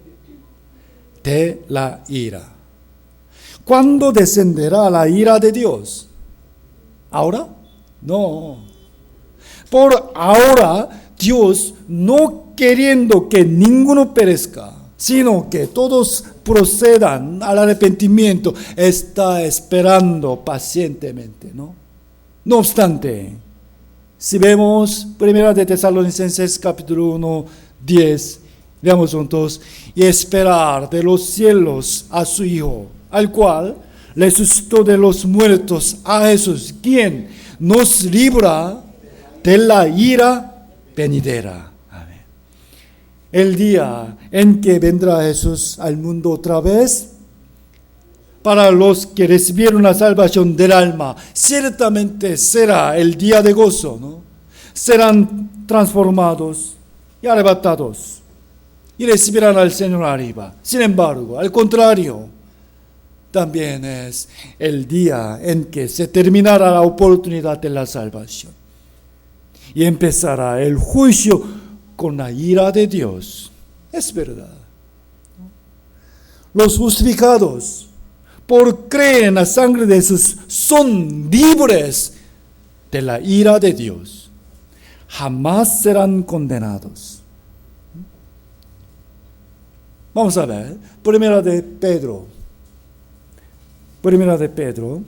De la ira. ¿Cuándo descenderá la ira de Dios? ¿Ahora? No. Por ahora, Dios, no queriendo que ninguno perezca, sino que todos procedan al arrepentimiento, está esperando pacientemente, ¿no? No obstante, si vemos 1 de Tesalonicenses capítulo 1, 10 Leamos juntos. Y esperar de los cielos a su Hijo, al cual resucitó de los muertos, a Jesús, quien nos libra de la ira venidera. Amén. El día en que vendrá Jesús al mundo otra vez, para los que recibieron la salvación del alma, ciertamente será el día de gozo, ¿no? Serán transformados y arrebatados y recibirán al Señor arriba. Sin embargo, al contrario, también es el día en que se terminará la oportunidad de la salvación y empezará el juicio con la ira de Dios. Es verdad. Los justificados por creer en la sangre de Jesús son libres de la ira de Dios. Jamás serán condenados. Vamos a ver, Primera de Pedro. Primera de Pedro.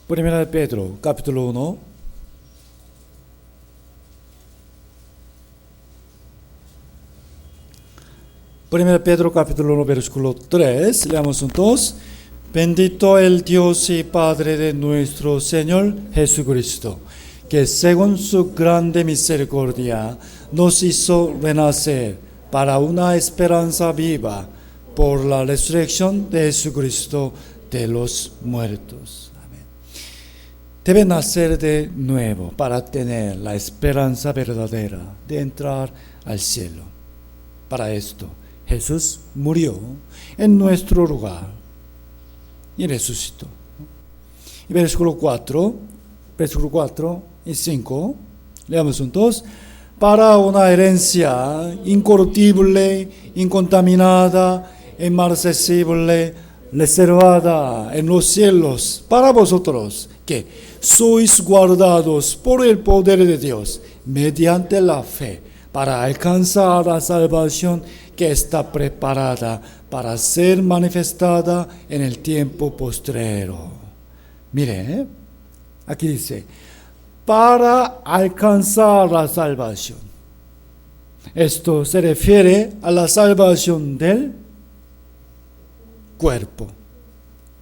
Primera de Pedro, capítulo 1. Primera de Pedro, capítulo 1, versículo 3. Leamos juntos. Bendito el Dios y Padre de nuestro Señor Jesucristo, que según su grande misericordia nos hizo renacer para una esperanza viva por la resurrección de Jesucristo de los muertos. Amén. Debe nacer de nuevo para tener la esperanza verdadera de entrar al cielo. Para esto, Jesús murió en nuestro lugar y resucitó. Y versículo 4 y 5, leamos juntos. Para una herencia incorruptible, incontaminada, inmarcesible, reservada en los cielos para vosotros, que sois guardados por el poder de Dios, mediante la fe, para alcanzar la salvación que está preparada para ser manifestada en el tiempo postrero. Mire, aquí dice, para alcanzar la salvación. Esto se refiere a la salvación del cuerpo.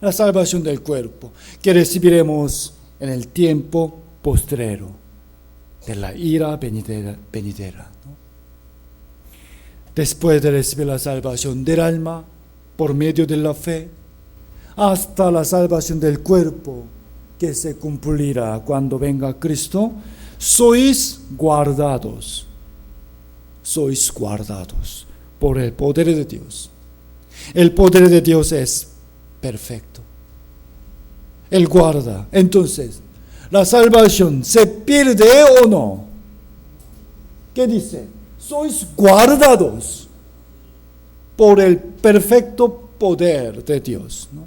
La salvación del cuerpo que recibiremos en el tiempo postrero de la ira venidera. Después de recibir la salvación del alma por medio de la fe, hasta la salvación del cuerpo que se cumplirá cuando venga Cristo, sois guardados por el poder de Dios. El poder de Dios es perfecto. Él guarda. Entonces, ¿la salvación se pierde o no? ¿Qué dice? Sois guardados por el perfecto poder de Dios, ¿no?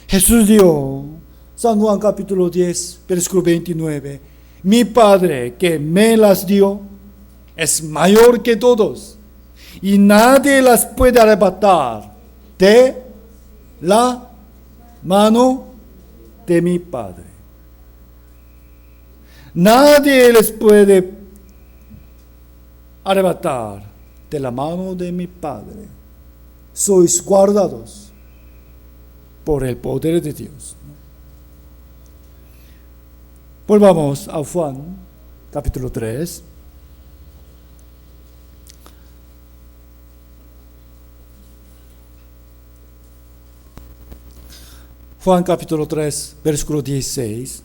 Jesús dio, San Juan capítulo 10, versículo 29, mi Padre que me las dio es mayor que todos y nadie las puede arrebatar de la mano de mi Padre. Nadie les puede arrebatar de la mano de mi Padre. Sois guardados por el poder de Dios. Volvamos a Juan, capítulo 3. Juan, capítulo 3, versículo 16.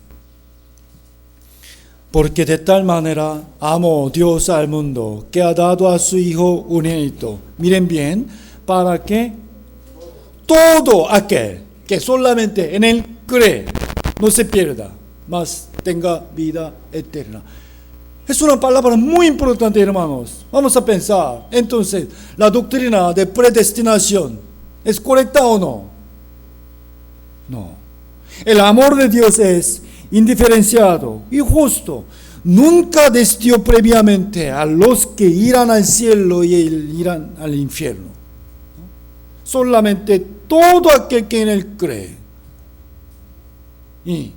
Porque de tal manera amó Dios al mundo, que ha dado a su Hijo unigénito. Miren bien, para que todo aquel que solamente en Él cree, no se pierda, mas tenga vida eterna. Es una palabra muy importante, hermanos. Vamos a pensar. Entonces, ¿la doctrina de predestinación es correcta o no? No. El amor de Dios es indiferenciado y justo. Nunca decidió previamente a los que irán al cielo y irán al infierno. solamente todo aquel que en Él cree. Y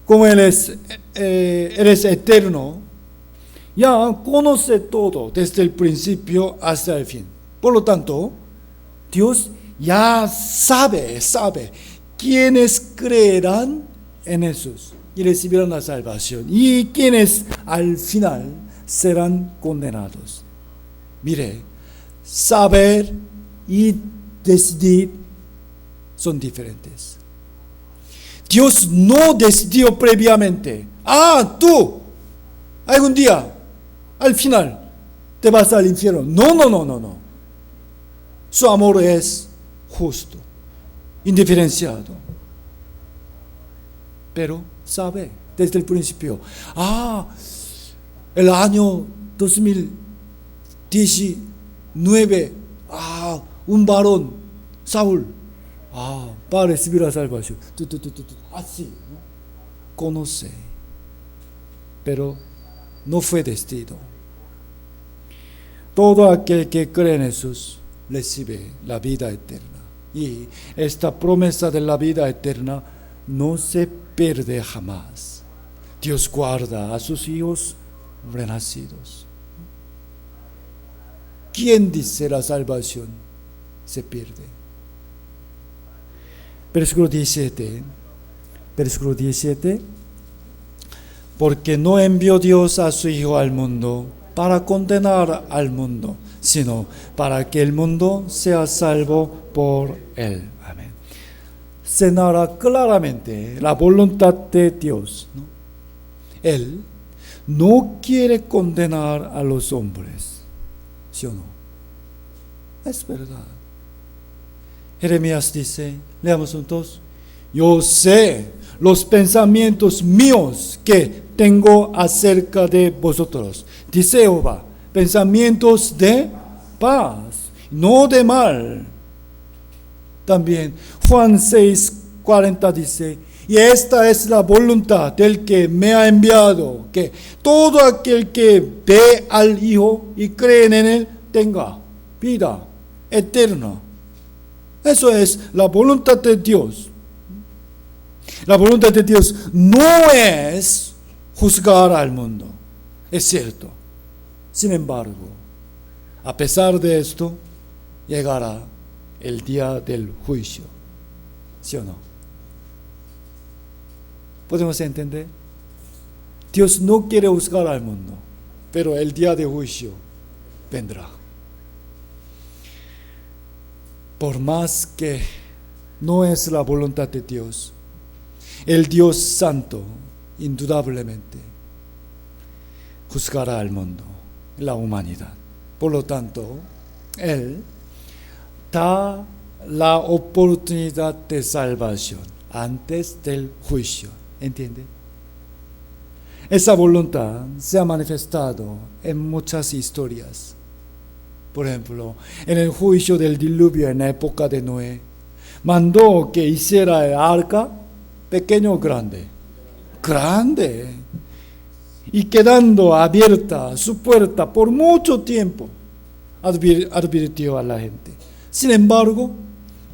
como Él es eterno, ya conoce todo desde el principio hasta el fin. Por lo tanto, Dios ya sabe quiénes creerán en Jesús y recibirán la salvación y quienes al final serán condenados. Mire, saber y decidir son diferentes. Dios no decidió previamente, tú algún día al final te vas al infierno. No. Su amor es justo, indiferenciado. Pero sabe desde el principio, el año 2019, un varón, Saúl, va a recibir la salvación. Así, ¿no? Conoce, pero no fue decidido. Todo aquel que cree en Jesús recibe la vida eterna. Y esta promesa de la vida eterna no se pierde jamás. Dios guarda a sus hijos renacidos. ¿Quién dice la salvación se pierde? Versículo 17. Porque no envió Dios a su Hijo al mundo para condenar al mundo, sino para que el mundo sea salvo por él. Amén. Se narra claramente la voluntad de Dios, ¿no? Él no quiere condenar a los hombres, ¿sí o no? Es verdad. Jeremías dice, leamos juntos: yo sé los pensamientos míos que tengo acerca de vosotros, dice Jehová, pensamientos de paz, no de mal. También Juan 6:40 dice, y esta es la voluntad del que me ha enviado, que todo aquel que ve al Hijo y cree en Él tenga vida eterna. Eso es la voluntad de Dios. La voluntad de Dios no es juzgar al mundo, es cierto. Sin embargo, a pesar de esto, llegará el día del juicio. ¿Sí o no? ¿Podemos entender? Dios no quiere juzgar al mundo, pero el día de juicio vendrá. Por más que no es la voluntad de Dios, el Dios Santo indudablemente juzgará al mundo, la humanidad. Por lo tanto, Él da la oportunidad de salvación antes del juicio. ¿Entiende? Esa voluntad se ha manifestado en muchas historias. Por ejemplo, en el juicio del diluvio en la época de Noé, mandó que hiciera el arca pequeño o grande. Grande. Y quedando abierta su puerta por mucho tiempo, advirtió a la gente. Sin embargo,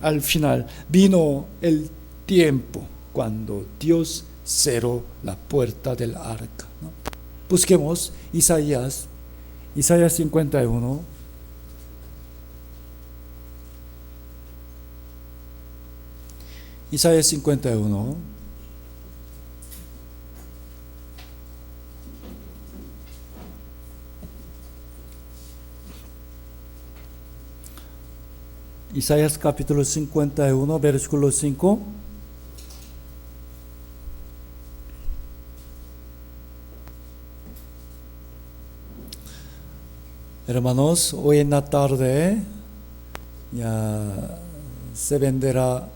al final vino el tiempo cuando Dios cerró la puerta del arca, ¿no? Busquemos Isaías 51. Isaías 51. Isaías capítulo 51, versículo 5. Hermanos, hoy en la tarde ya se venderá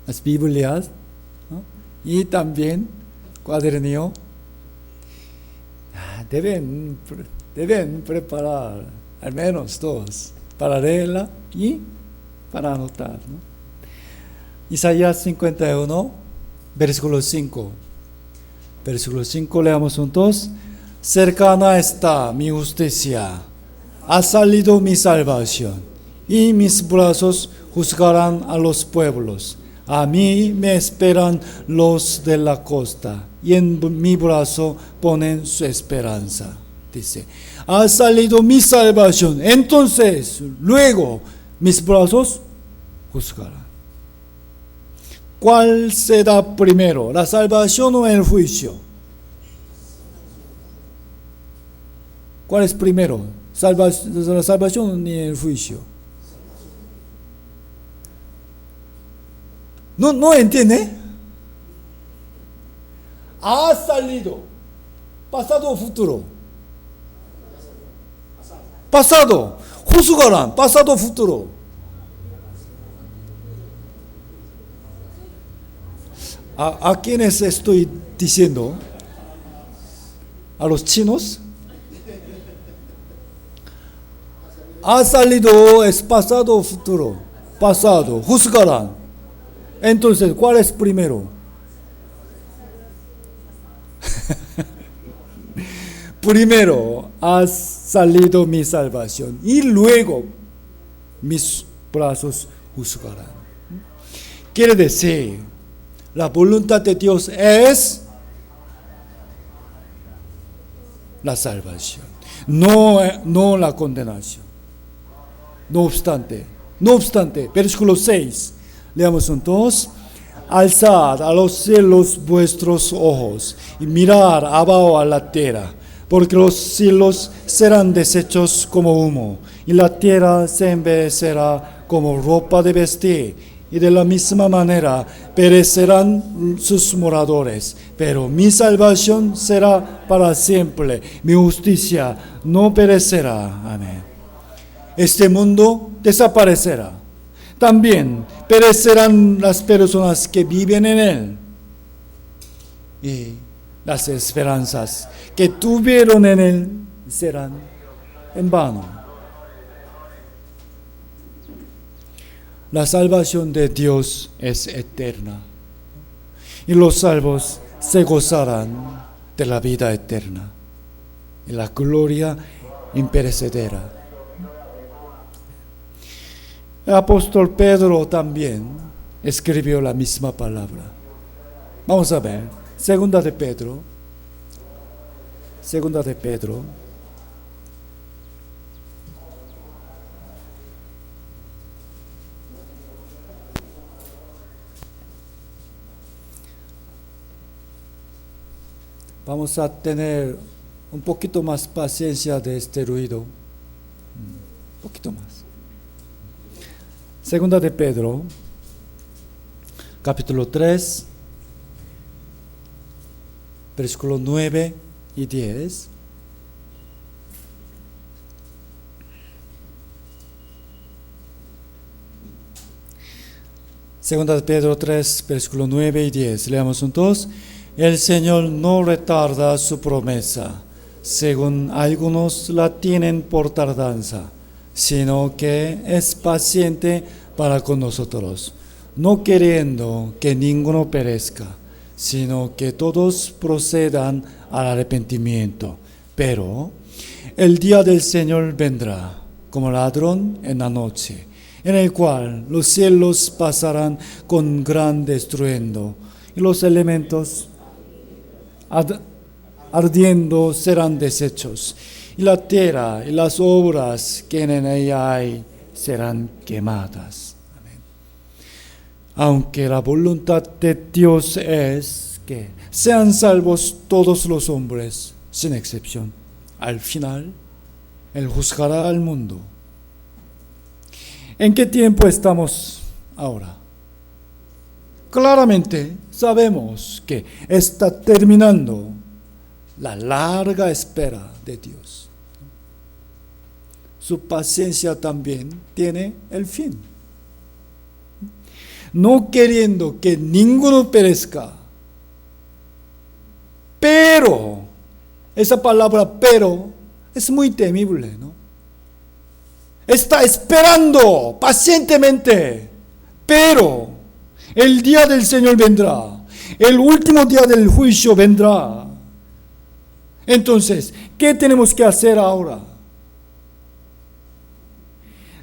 las Biblias, ¿no? Y también cuadernillo. Deben preparar al menos dos para leerla y para anotar, ¿no? Isaías 51, versículo 5. Versículo 5, leamos juntos. Cercana está mi justicia, Ha salido mi salvación, y mis brazos juzgarán a los pueblos. A mí me esperan los de la costa, y en mi brazo ponen su esperanza. Dice, ha salido mi salvación, entonces, luego, mis brazos juzgarán. ¿Cuál será primero, la salvación o el juicio? ¿Cuál es primero? La salvación y el juicio. ¿No entiende? Ha salido. Pasado o futuro. Pasado. Juzgarán. Pasado o futuro. ¿A quiénes estoy diciendo? ¿A los chinos? Ha salido es pasado o futuro. Pasado. Juzgarán. Entonces, ¿cuál es primero? Primero ha salido mi salvación y luego mis brazos juzgarán. Quiere decir, la voluntad de Dios es la salvación, no la condenación. No obstante, versículo 6, leamos juntos. Alzad a los cielos vuestros ojos y mirad abajo a la tierra, porque los cielos serán deshechos como humo, y la tierra se envejecerá como ropa de vestir, y de la misma manera perecerán sus moradores. Pero mi salvación será para siempre, mi justicia no perecerá. Amén. Este mundo desaparecerá. También perecerán las personas que viven en él. Y las esperanzas que tuvieron en él serán en vano. La salvación de Dios es eterna. Y los salvos se gozarán de la vida eterna y la gloria imperecedera. El apóstol Pedro también escribió la misma palabra. Vamos a ver, Segunda de Pedro. Vamos a tener un poquito más paciencia de este ruido. Un poquito más. Segunda de Pedro, capítulo 3, versículos 9 y 10. Segunda de Pedro 3, versículos 9 y 10. Leamos juntos. El Señor no retarda su promesa, según algunos la tienen por tardanza, sino que es paciente para con nosotros, no queriendo que ninguno perezca, sino que todos procedan al arrepentimiento. Pero el día del Señor vendrá como ladrón en la noche, en el cual los cielos pasarán con gran estruendo, y los elementos ardiendo serán deshechos, y la tierra y las obras que en ella hay serán quemadas. Amén. Aunque la voluntad de Dios es que sean salvos todos los hombres, sin excepción, al final Él juzgará al mundo. ¿En qué tiempo estamos ahora? Claramente sabemos que está terminando la larga espera de Dios. Su paciencia también tiene el fin. No queriendo que ninguno perezca. Pero, esa palabra pero es muy temible, ¿no? Está esperando pacientemente, pero el día del Señor vendrá, el último día del juicio vendrá. Entonces, ¿qué tenemos que hacer ahora?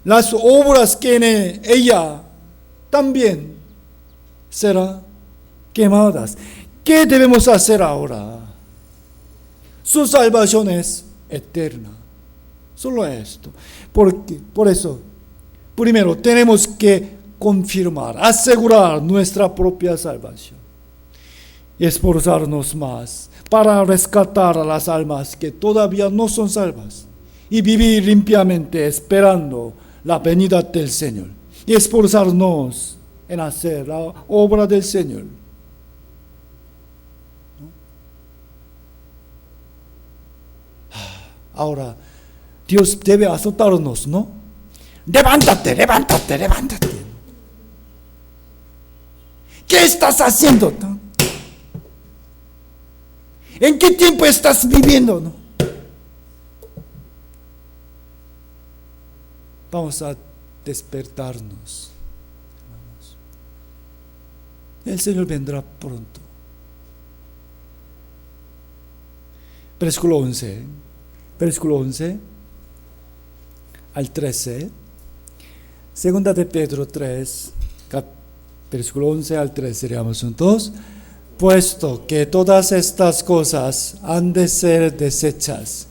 las obras que en ella también serán quemadas. ¿Qué debemos hacer ahora? Su salvación es eterna. Solo esto. Por eso, primero tenemos que confirmar, asegurar nuestra propia salvación y esforzarnos más para rescatar a las almas que todavía no son salvas y vivir limpiamente esperando la venida del Señor y esforzarnos en hacer la obra del Señor. Ahora, Dios debe azotarnos, ¿no? Levántate, levántate, levántate. ¿Qué estás haciendo? ¿No? ¿En qué tiempo estás viviendo? ¿No? Vamos a despertarnos. El Señor vendrá pronto. Versículo 11 al 13. Segunda de Pedro 3, versículo 11 al 13, leamos juntos. Puesto que todas estas cosas han de ser desechas,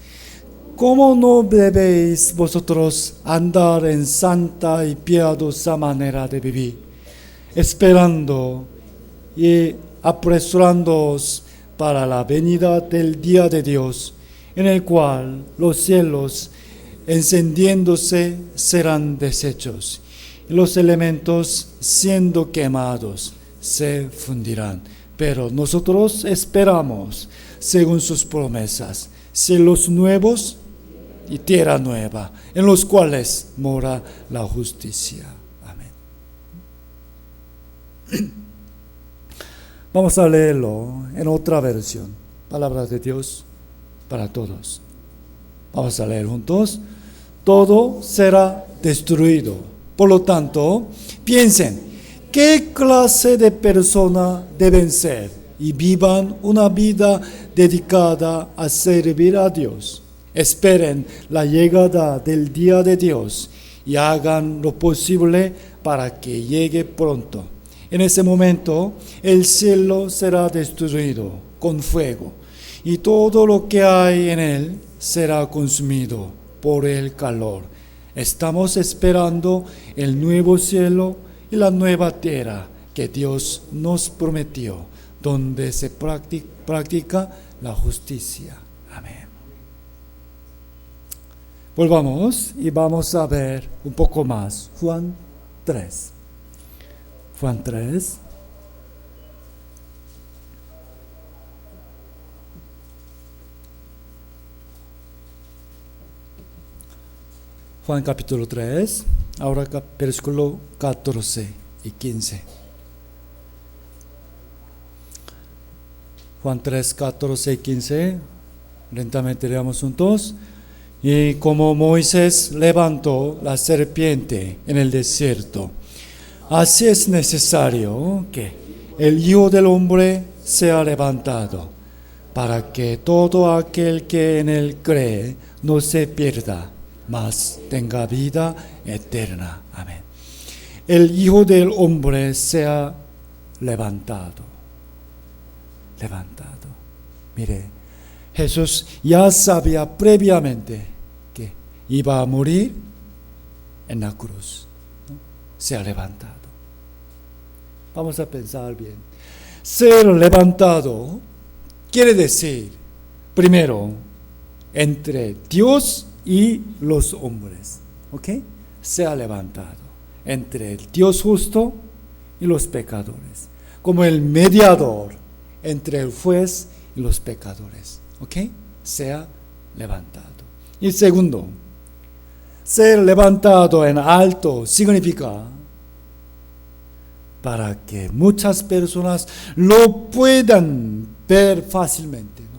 ¿cómo no debéis vosotros andar en santa y piadosa manera de vivir, esperando y apresurándoos para la venida del día de Dios, en el cual los cielos encendiéndose serán deshechos, y los elementos siendo quemados se fundirán? Pero nosotros esperamos, según sus promesas, cielos nuevos y tierra nueva, en los cuales mora la justicia. Amén. Vamos a leerlo en otra versión. Palabra de Dios para todos. Vamos a leer juntos. Todo será destruido. Por lo tanto, piensen, ¿qué clase de persona deben ser? Y vivan una vida dedicada a servir a Dios. Esperen la llegada del día de Dios y hagan lo posible para que llegue pronto. En ese momento, el cielo será destruido con fuego y todo lo que hay en él será consumido por el calor. Estamos esperando el nuevo cielo y la nueva tierra que Dios nos prometió, donde se practica la justicia. Amén. Volvamos y vamos a ver un poco más. Juan 3. Juan 3. Juan capítulo 3, ahora versículo 14 y 15. Juan 3, 14 y 15, lentamente leamos juntos. Y como Moisés levantó la serpiente en el desierto, así es necesario que el Hijo del Hombre sea levantado, para que todo aquel que en él cree no se pierda, mas tenga vida eterna. Amén. El Hijo del Hombre sea levantado. Levantado. Mire, Jesús ya sabía previamente que iba a morir en la cruz, ¿no? Se ha levantado. Vamos a pensar bien. Ser levantado quiere decir, primero, entre Dios y los hombres, ¿ok? Se ha levantado entre el Dios justo y los pecadores, como el mediador entre el juez y los pecadores, ¿ok? Se ha levantado. Y segundo, ser levantado en alto significa para que muchas personas lo puedan ver fácilmente, ¿no?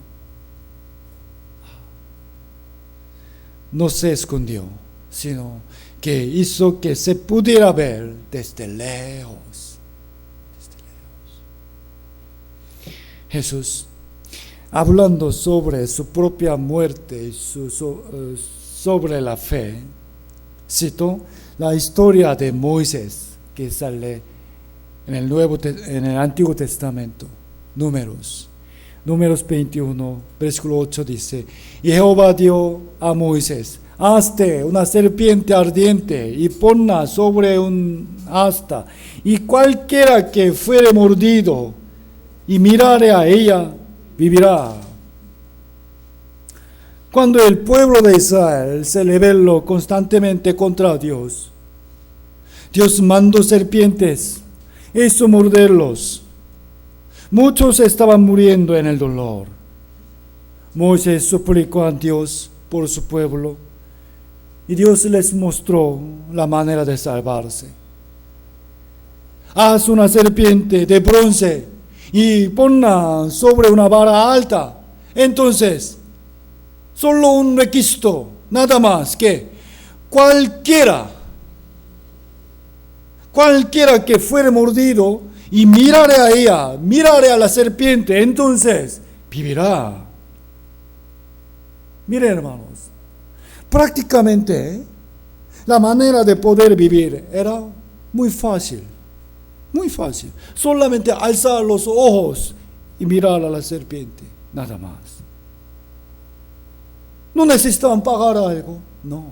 No se escondió, sino que hizo que se pudiera ver desde lejos. Jesús, hablando sobre su propia muerte y sobre la fe, Cito la historia de Moisés que sale en el Antiguo Testamento, Números 21, versículo 8 dice: y Jehová dio a Moisés: hazte una serpiente ardiente y ponla sobre un asta, y cualquiera que fuere mordido y mirare a ella, vivirá. Cuando el pueblo de Israel se rebeló constantemente contra Dios, Dios mandó serpientes, hizo morderlos. Muchos estaban muriendo en el dolor. Moisés suplicó a Dios por su pueblo, y Dios les mostró la manera de salvarse. Haz una serpiente de bronce y ponla sobre una vara alta. Entonces, solo un requisito, nada más, que cualquiera que fuere mordido y mirare a ella, mirare a la serpiente, entonces vivirá. Miren, hermanos, prácticamente la manera de poder vivir era muy fácil, muy fácil. Solamente alzar los ojos y mirar a la serpiente, nada más. No necesitaban pagar algo, no.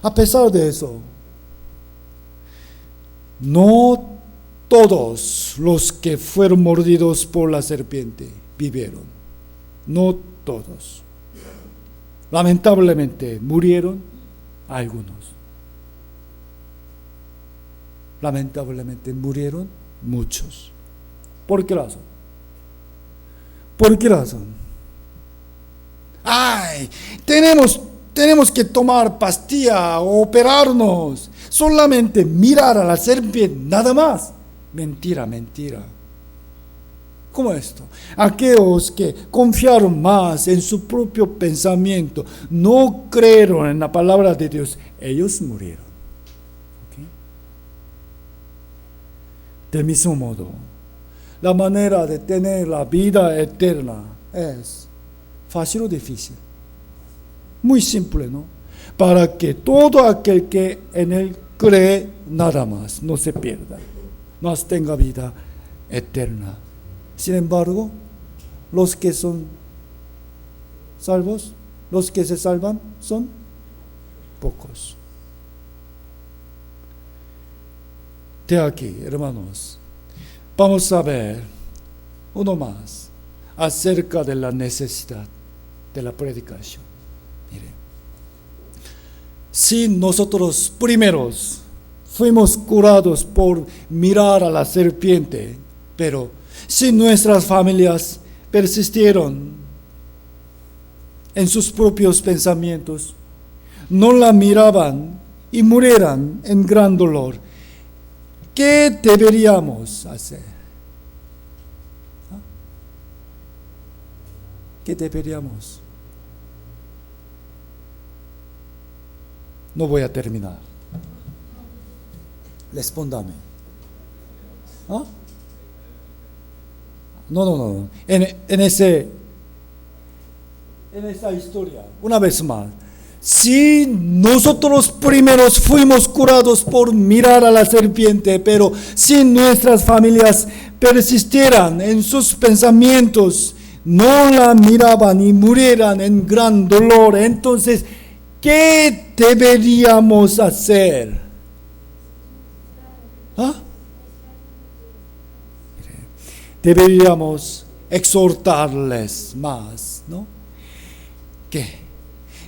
A pesar de eso, no todos los que fueron mordidos por la serpiente vivieron. No todos. Lamentablemente murieron algunos. Lamentablemente murieron muchos. ¿Por qué razón? ¿Por qué razón? ¡Ay! Tenemos que tomar pastilla o operarnos. Solamente mirar a la serpiente, nada más. Mentira, mentira. ¿Cómo esto? Aquellos que confiaron más en su propio pensamiento, no creyeron en la palabra de Dios, ellos murieron. ¿Okay? Del mismo modo, la manera de tener la vida eterna es fácil o difícil. Muy simple, ¿no? Para que todo aquel que en él cree, nada más, no se pierda, no tenga vida eterna. Sin embargo, los que son salvos, los que se salvan, son pocos. De aquí, hermanos, vamos a ver uno más acerca de la necesidad de la predicación. Mire, si nosotros primeros fuimos curados por mirar a la serpiente, pero si nuestras familias persistieron en sus propios pensamientos, no la miraban y murieran en gran dolor, ¿qué deberíamos hacer? ¿Qué deberíamos? No voy a terminar. Respóndame. ¿Ah? No. En esa historia, una vez más, si nosotros primeros fuimos curados por mirar a la serpiente, pero si nuestras familias persistieran en sus pensamientos, no la miraban y murieran en gran dolor, entonces, ¿qué deberíamos hacer? ¿Ah? Deberíamos exhortarles más, ¿no? Que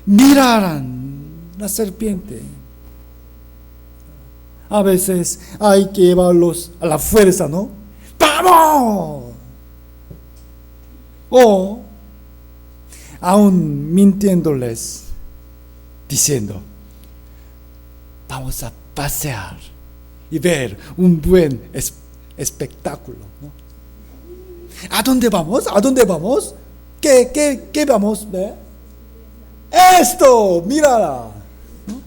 miraran la serpiente. A veces hay que llevarlos a la fuerza, ¿no? ¡Vamos! O aún mintiéndoles, diciendo: vamos a pasear y ver un buen espectáculo, ¿no? ¿A dónde vamos? ¿A dónde vamos? ¿Qué vamos a ver? ¡Esto! ¡Mírala! ¿No?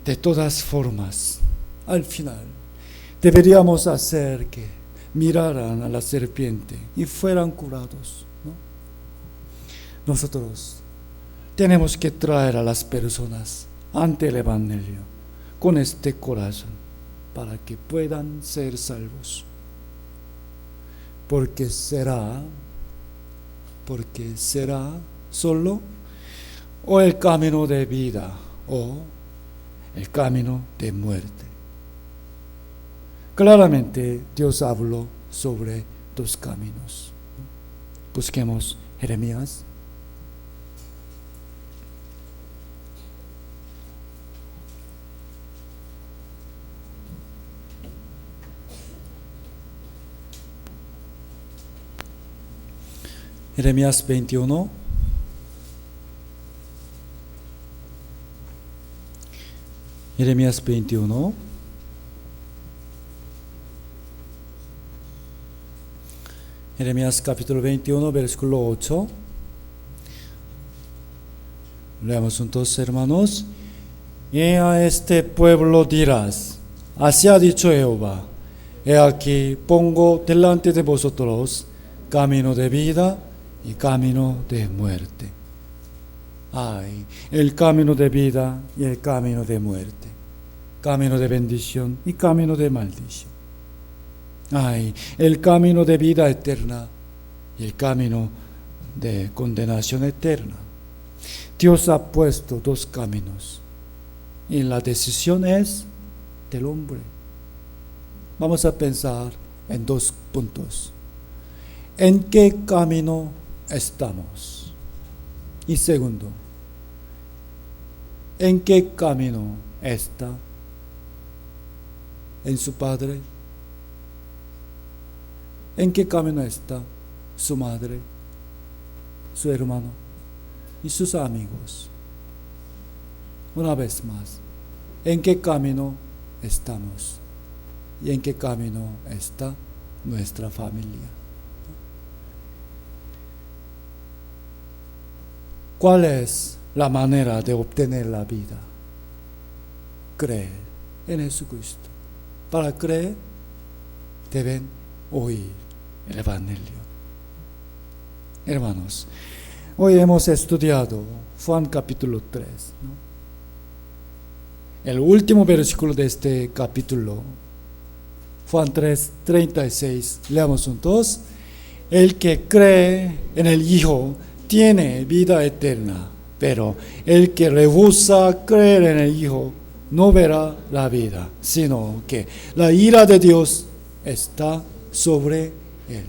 De todas formas, al final, deberíamos hacer que miraran a la serpiente y fueran curados, ¿no? nosotros tenemos que traer a las personas ante el Evangelio con este corazón para que puedan ser salvos. Porque será solo o el camino de vida o el camino de muerte. Claramente Dios habló sobre dos caminos. Busquemos Jeremías. Jeremías 21. Jeremías 21. Jeremías capítulo 21, versículo 8. Leamos juntos, hermanos. Y a este pueblo dirás: así ha dicho Jehová, he aquí pongo delante de vosotros camino de vida y camino de muerte. Ay, el camino de vida y el camino de muerte, camino de bendición y camino de maldición. Ay, el camino de vida eterna y el camino de condenación eterna. Dios ha puesto dos caminos y la decisión es del hombre. Vamos a pensar en dos puntos. ¿En qué camino estamos? Y segundo, ¿en qué camino está? ¿En su padre? ¿En qué camino está su madre, su hermano y sus amigos? Una vez más, ¿en qué camino estamos? ¿Y en qué camino está nuestra familia? ¿Cuál es la manera de obtener la vida? Creer en Jesucristo. Para creer, deben oír el Evangelio. Hermanos, hoy hemos estudiado Juan capítulo 3, ¿no? El último versículo de este capítulo, Juan 3, 36, leamos juntos. El que cree en el Hijo tiene vida eterna, pero el que rehúsa creer en el Hijo no verá la vida, sino que la ira de Dios está sobre él.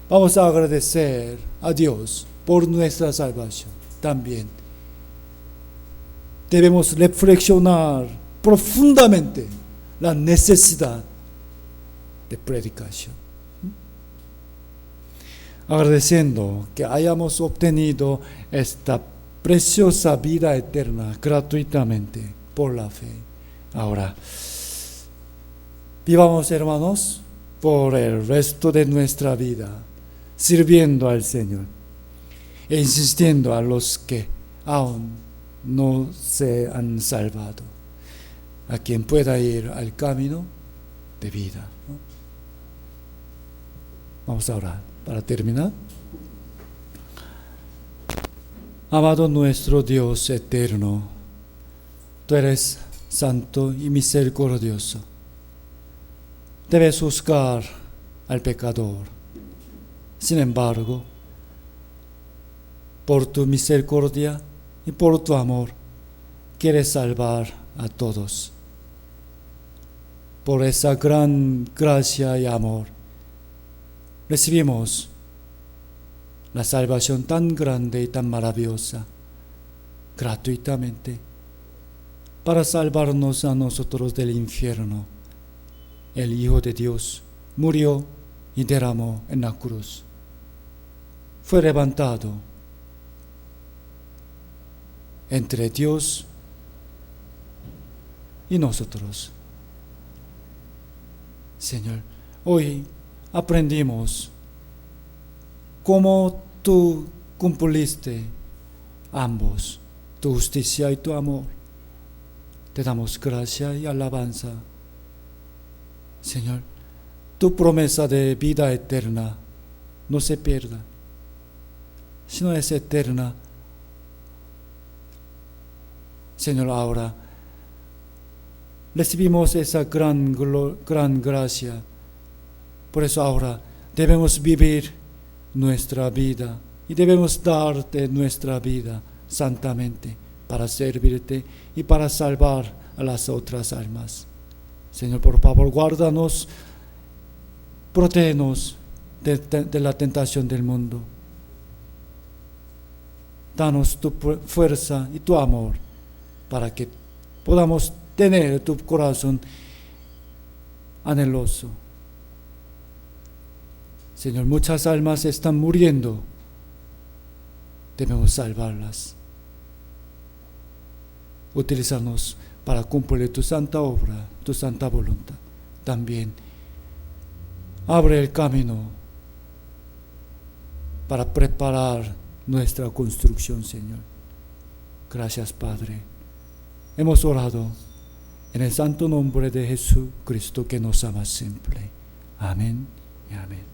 Vamos a agradecer a Dios por nuestra salvación. También debemos reflexionar profundamente la necesidad de predicación. Agradeciendo que hayamos obtenido esta preciosa vida eterna gratuitamente por la fe. Ahora, vivamos, hermanos, por el resto de nuestra vida, sirviendo al Señor e insistiendo a los que aún no se han salvado, a quien pueda ir al camino de vida, ¿no? Vamos a orar para terminar. Amado nuestro Dios eterno, tú eres santo y misericordioso. Debes juzgar al pecador. Sin embargo, por tu misericordia y por tu amor, quieres salvar a todos. Por esa gran gracia y amor, recibimos la salvación tan grande y tan maravillosa, gratuitamente, para salvarnos a nosotros del infierno. El Hijo de Dios murió y derramó en la cruz. Fue levantado entre Dios y nosotros. Señor, hoy aprendimos cómo tú cumpliste ambos, tu justicia y tu amor. Te damos gracia y alabanza. Señor, tu promesa de vida eterna no se pierda. sino es eterna. Señor, ahora recibimos esa gran gracia. Por eso ahora debemos vivir nuestra vida y debemos darte nuestra vida santamente para servirte y para salvar a las otras almas. Señor, por favor, guárdanos, protégenos de la tentación del mundo. Danos tu fuerza y tu amor para que podamos tener tu corazón anheloso. Señor, muchas almas están muriendo. Debemos salvarlas. Utilízanos para cumplir tu santa obra, tu santa voluntad. También abre el camino para preparar nuestra construcción, Señor. Gracias, Padre. Hemos orado en el santo nombre de Jesucristo, que nos ama siempre. Amén y amén.